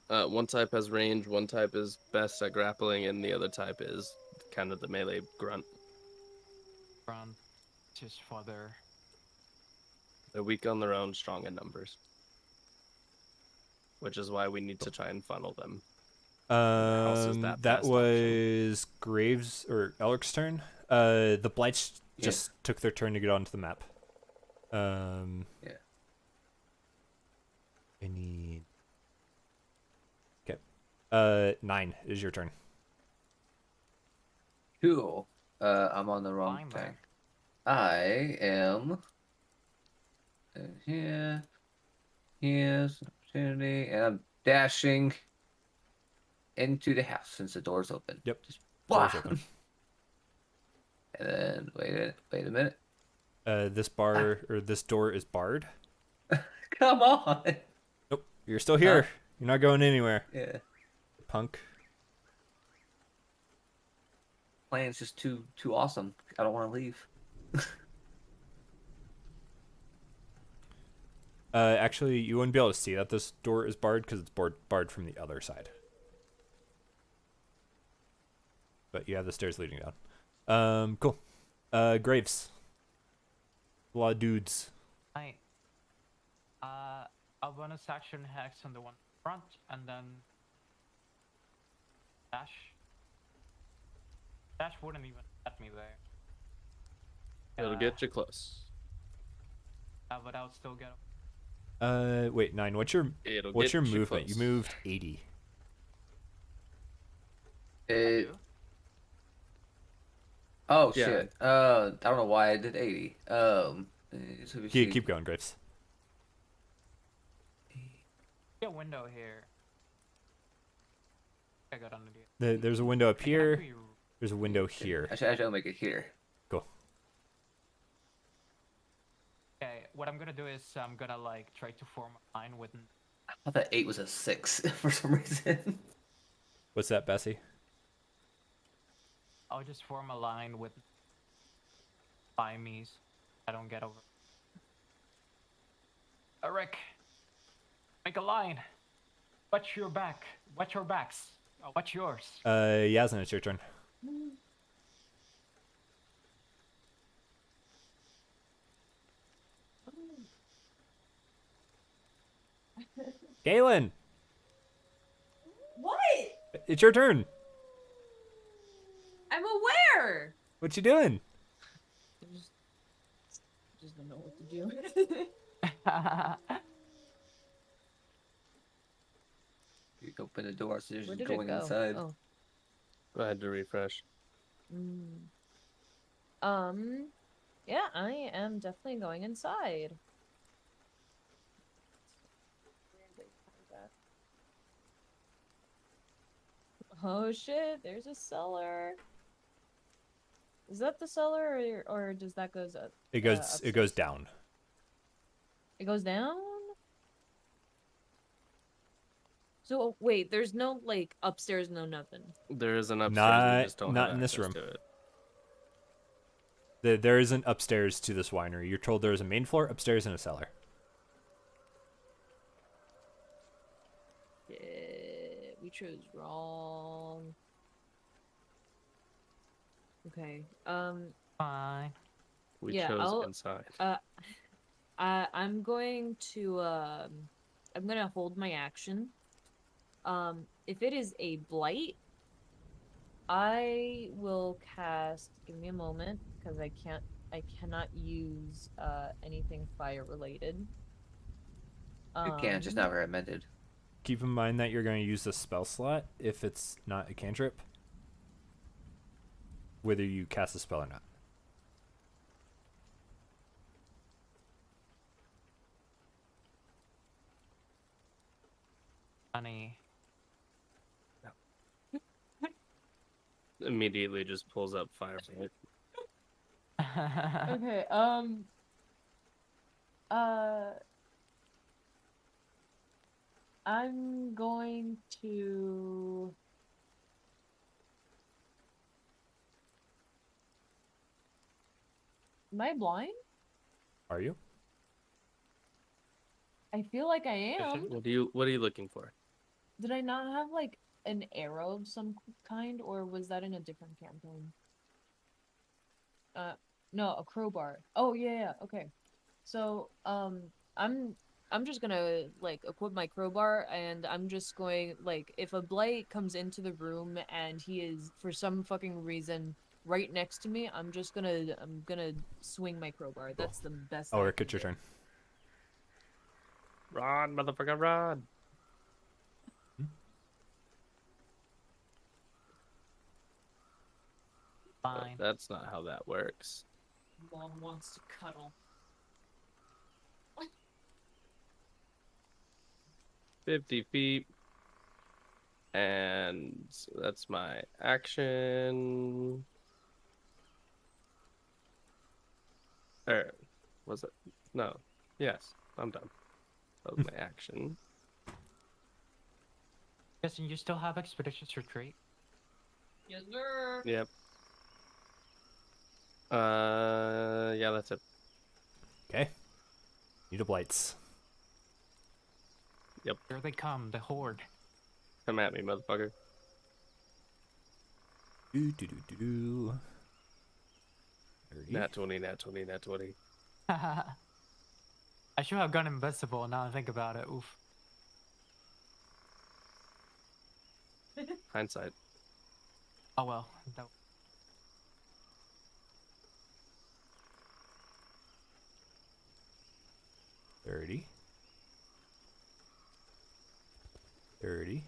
One type has range, one type is best at grappling, and the other type is kind of the melee grunt. From just further. They're weak on their own, strong in numbers. Which is why we need to try and funnel them. House is that That best option. was Graves or Elric's turn. The Blights just took their turn to get onto the map. Yeah. I need. Okay. 9 is your turn. Cool. I'm on the wrong Fine, thing. man. I am here. Here's an opportunity, and I'm dashing into the house since the door's open. Yep. Just Door's wah! open. And then wait a minute. This bar or this door is barred. Come on. Nope. You're still here. Huh? You're not going anywhere. Yeah. Punk. Plan's just too awesome. I don't want to leave. Actually, you wouldn't be able to see that this door is barred because it's barred from the other side. But you have the stairs leading down. Cool. Graves. A lot of dudes. I a bonus action hex on the one front, and then dash. Dash wouldn't even get me there. It'll get you close. But I'll still get. Wait, 9. What's your It'll what's get your you movement? close. You moved 80. It, oh Yeah. shit. I don't know why I did 80. So we see. Keep going, Graves. A window here. I got under the. There's a window up I can here. actually- There's a window here. I'll make it here. Cool. Okay, what I'm gonna do is I'm gonna like try to form a line with. I thought that 8 was a 6 for some reason. What's that, Bessie? I'll just form a line with. By me. I don't get over. Eric, make a line. Watch your back. Watch your backs. Watch yours. Yasmin, it's your turn. Galen, What? it's your turn. I'm aware. What you doing? Just don't know what to do. You open the door, so you're Where just did it going go? inside. Oh. Go ahead to refresh. Yeah, I am definitely going inside. Oh shit, there's a cellar. Is that the cellar or does that goes up? It goes Upstairs? down. It goes down? So wait, there's no like upstairs, no nothing. There is an upstairs. We just don't Not have in this access room. to it. There is an upstairs to this winery. You're told there is a main floor, upstairs, and a cellar. Shit, we chose wrong. Okay. Fine. We Yeah, chose inside. I'm going to I'm gonna hold my action. If it is a blight, I will cast. Give me a moment, because I cannot use anything fire related. You can, just not recommended. Keep in mind that you're going to use the spell slot if it's not a cantrip, whether you cast a spell or not. Funny. Immediately just pulls up Firefly. Okay. I'm going to. Am I blind? Are you? I feel like I am. What are you looking for? Did I not have like an arrow of some kind, or was that in a different campaign? Uh, no, a crowbar. Oh yeah, okay. So, I'm I'm just gonna like equip my crowbar, and I'm just going like if a blight comes into the room and he is for some fucking reason right next to me, I'm gonna swing my crowbar. Cool. That's the best I Ulrich, can it's your do. turn. Run, motherfucker, run! Hmm? But Fine. that's not how that works. Mom wants to cuddle. 50 feet. And that's my action. Or was it? No. Yes, I'm done. That was my action. Guessing you still have Expeditious Retreat? Yes, sir. Yep. Yeah, that's it. Okay. Need a blights. Yep. Here they come, the horde. Come at me, motherfucker. Do do do do do. 30. Nat 20, nat 20, nat 20. I should have gone invisible now I think about it. Oof. Hindsight. Oh well. That... 30. 30.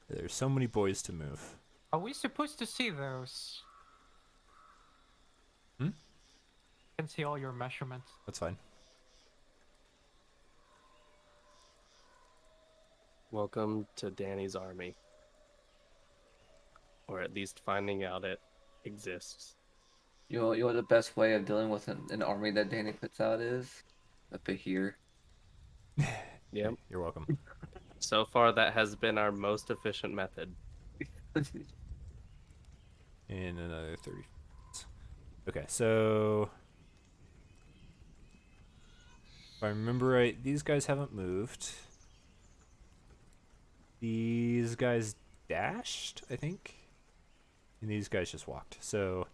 There's so many boys to move. Are we supposed to see those? Hmm? I can see all your measurements. That's fine. Welcome to Danny's army. Or at least finding out it exists. You know what the best way of dealing with an army that Danny puts out is? Up here. Yep. You're welcome. So far, that has been our most efficient method. And another 30. Okay, so if I remember right, these guys haven't moved. These guys dashed, I think. And these guys just walked. So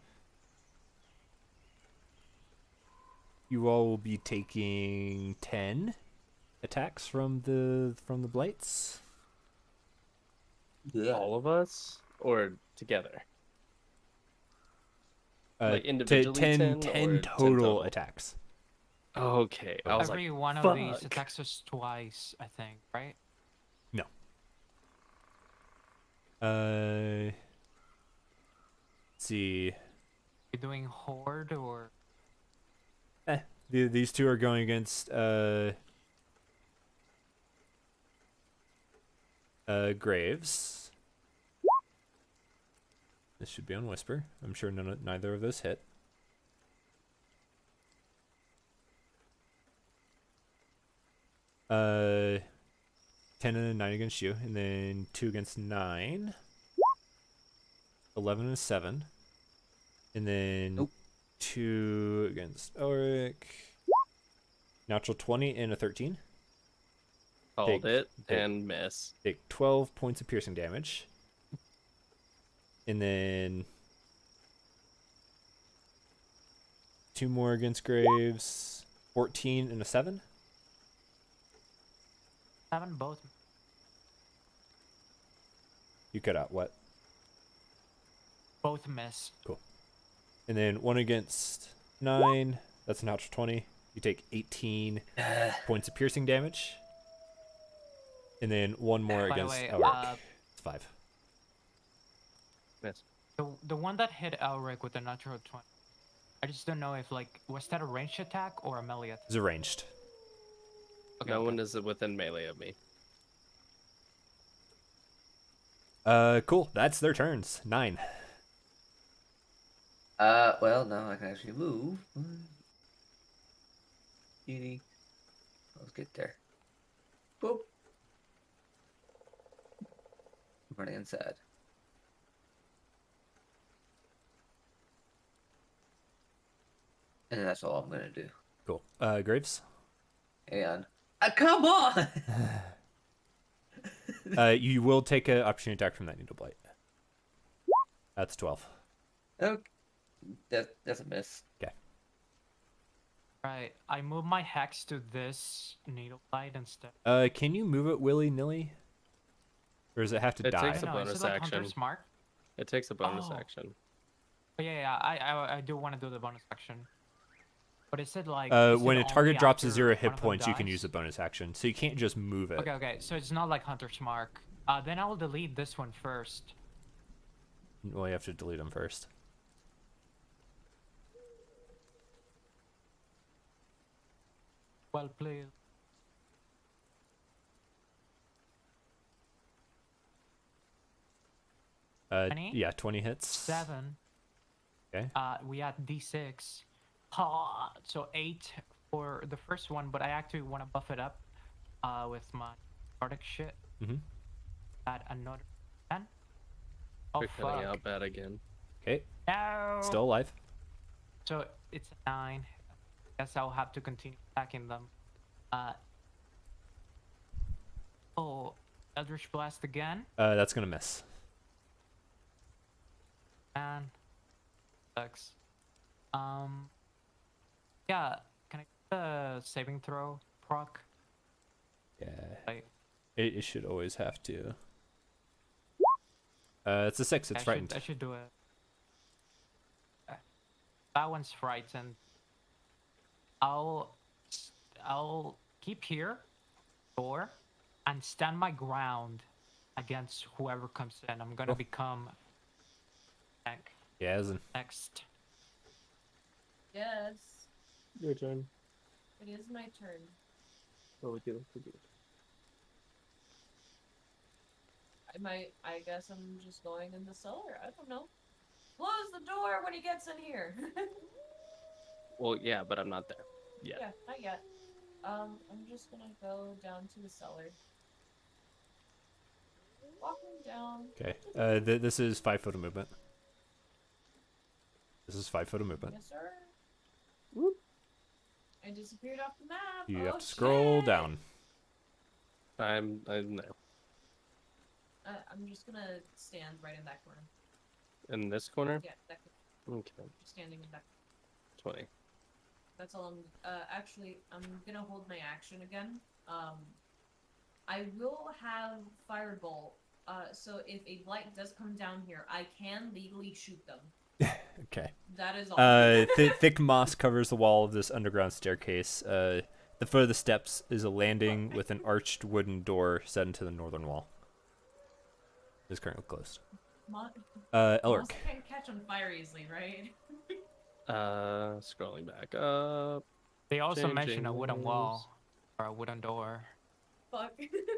you all will be taking 10 attacks from the blights. Yeah. All of us? Or together? Like T- individually 10 10 or 10 total total? attacks. Okay, I was Every like, one of these fuck. attacks us twice, I think, right? No. Let's see. You're doing horde or These two are going against Graves. This should be on Whisper. I'm sure neither of those hit. Uh, 10 and a 9 against you, and then 2 against 9. 11 and a 7. And then Nope. 2 against Ulrich. Natural 20 and a 13. Called Take- it take- and miss. Take 12 points of piercing damage. And then 2 more against Graves. 14 and a 7. 7 both? You cut out what? Both miss. And then 1 against 9. That's a natural 20. You take 18 points of piercing damage. And then one more By the against way, Elric. It's 5. Yes. the one that hit Elric with the natural 20, I just don't know if like was that a ranged attack or a melee attack? It's arranged. Okay, No okay. one is within melee of me. Cool. That's their turns. 9. Well, now I can actually move. 80. Let's get there. Boop. I'm running inside. And that's all I'm gonna do. Cool. Graves. And come on! You will take an opportunity attack from that needle blight. That's 12. Okay. That's a miss. Okay. Right, I move my hex to this needle light instead. Can you move it willy-nilly? Or does it have to It die? takes a No, is bonus it like action. Hunter's Mark? It takes a bonus Oh. action. Oh, yeah, I do want to do the bonus action. But is it like is When it a target only drops to after 0 one hit of them points, you can dies? use a bonus action. So you can't just move it. Okay, so it's not like Hunter's Mark. Then I will delete this one first. Well, you have to delete them first. Well, please. Yeah, 20 hits. 7. Okay. We had D6. So 8 for the first one, but I actually want to buff it up with my Arctic shit. Mm-hmm. Add another 10. Oh, You're cutting fuck. out bad again. Okay. No! Still alive. So it's a 9. Guess I'll have to continue attacking them. Oh, Eldritch Blast again. That's gonna miss. And sucks. Yeah, can I get the saving throw proc? Yeah. Like, It should always have to. It's a 6. It's frightened. I should do it. That one's frightened. I'll keep here, door, and stand my ground against whoever comes in. I'm gonna Cool. become tank Yeah, isn't. next. Yes, Your turn. it is my turn. What would you like to do? I guess I'm just going in the cellar. I don't know. Close the door when he gets in here. Well, yeah, but I'm not there yet. Yeah, not yet. I'm just gonna go down to the cellar. Walking down. Okay. This is 5 foot of movement. This is 5 foot of movement. Yes, sir. Whoop. I disappeared off the map. You Oh, have to scroll shit. down. I'm there. I'm just gonna stand right in that corner. In this corner? Yeah, that corner. Okay. Just standing in that. 20. That's all actually, I'm gonna hold my action again. I will have Firebolt. So if a blight does come down here, I can legally shoot them. Okay. That is all. Thick moss covers the wall of this underground staircase. The foot of the steps is a landing with an arched wooden door set into the northern wall. It is currently closed. Elric. Moss can't catch on fire easily, right? Scrolling back up. They also mentioned a Changing wooden rules. wall or a wooden door. Fuck.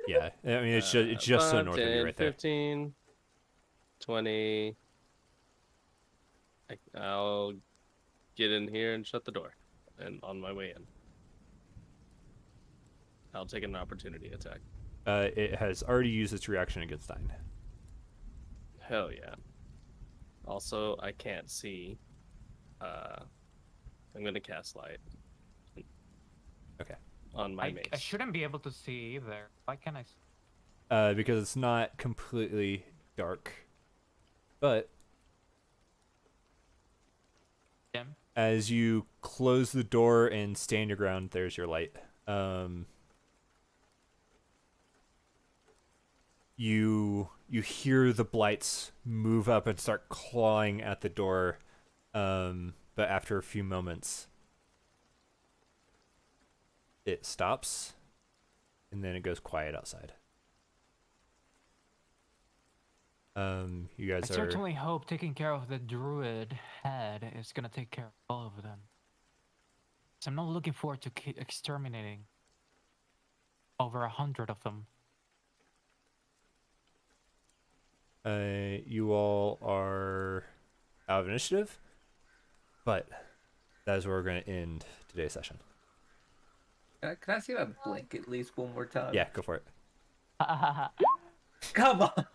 Yeah, I mean it's just to the 5, north of you 10, right there. 15, 20. I'll get in here and shut the door. And on my way in, I'll take an opportunity attack. It has already used its reaction against Stein. Hell yeah. Also, I can't see. I'm gonna cast light. Okay. On my I mace. shouldn't be able to see either. Why can't I see? Because it's not completely dark, but Dim? as you close the door and stand your ground, there's your light. You hear the blights move up and start clawing at the door, but after a few moments, it stops, and then it goes quiet outside. You I guys are. certainly hope taking care of the druid head is gonna take care of all of them. So I'm not looking forward to exterminating over 100 of them. You all are out of initiative, but that is where we're going to end today's session. Can I see my blink at least one more time? Yeah, go for it. Come on.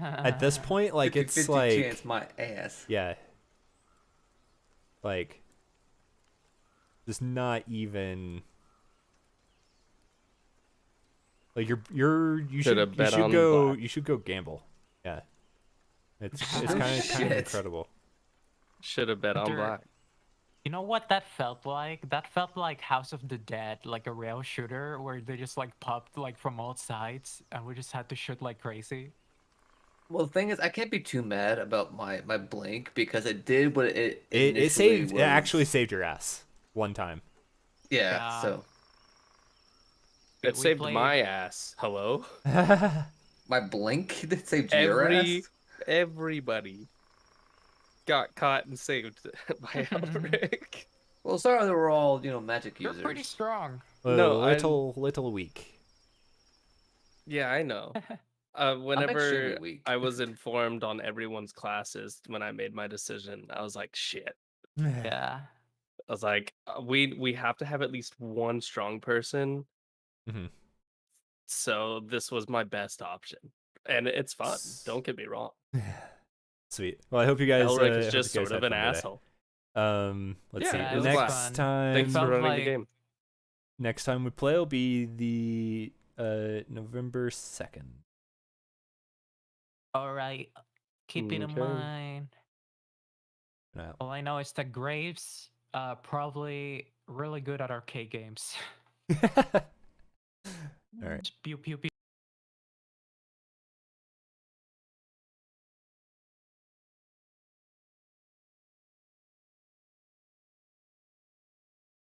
At this point, like 50, it's 50 like chance my ass. yeah, like just not even like you should go gamble. Yeah, it's kind of incredible. Should have bet on black. You know what that felt like? That felt like House of the Dead, like a rail shooter where they just like popped like from all sides and we just had to shoot like crazy. Well, the thing is, I can't be too mad about my blink because it did what it It initially was. It actually saved your ass one time. Yeah, so it saved my ass. Hello. my blink that saved your ass. Everybody got caught and saved by Alric. Well, sorry that we're all magic users. You're pretty strong. No, little weak. Yeah, I know. Whenever I was informed on everyone's classes when I made my decision, I was like, shit. Yeah. I was like, we have to have at least one strong person. Mm-hmm. So this was my best option, and it's fun. Don't get me wrong. Sweet. Well, I hope you guys. Elric is just sort of an asshole. Let's see. it was Next time. Thanks for running the game. Next time we play will be the November 2nd. All right. Keep it in mind. No. All I know is that Graves probably really good at arcade games. All right. Pew pew pew.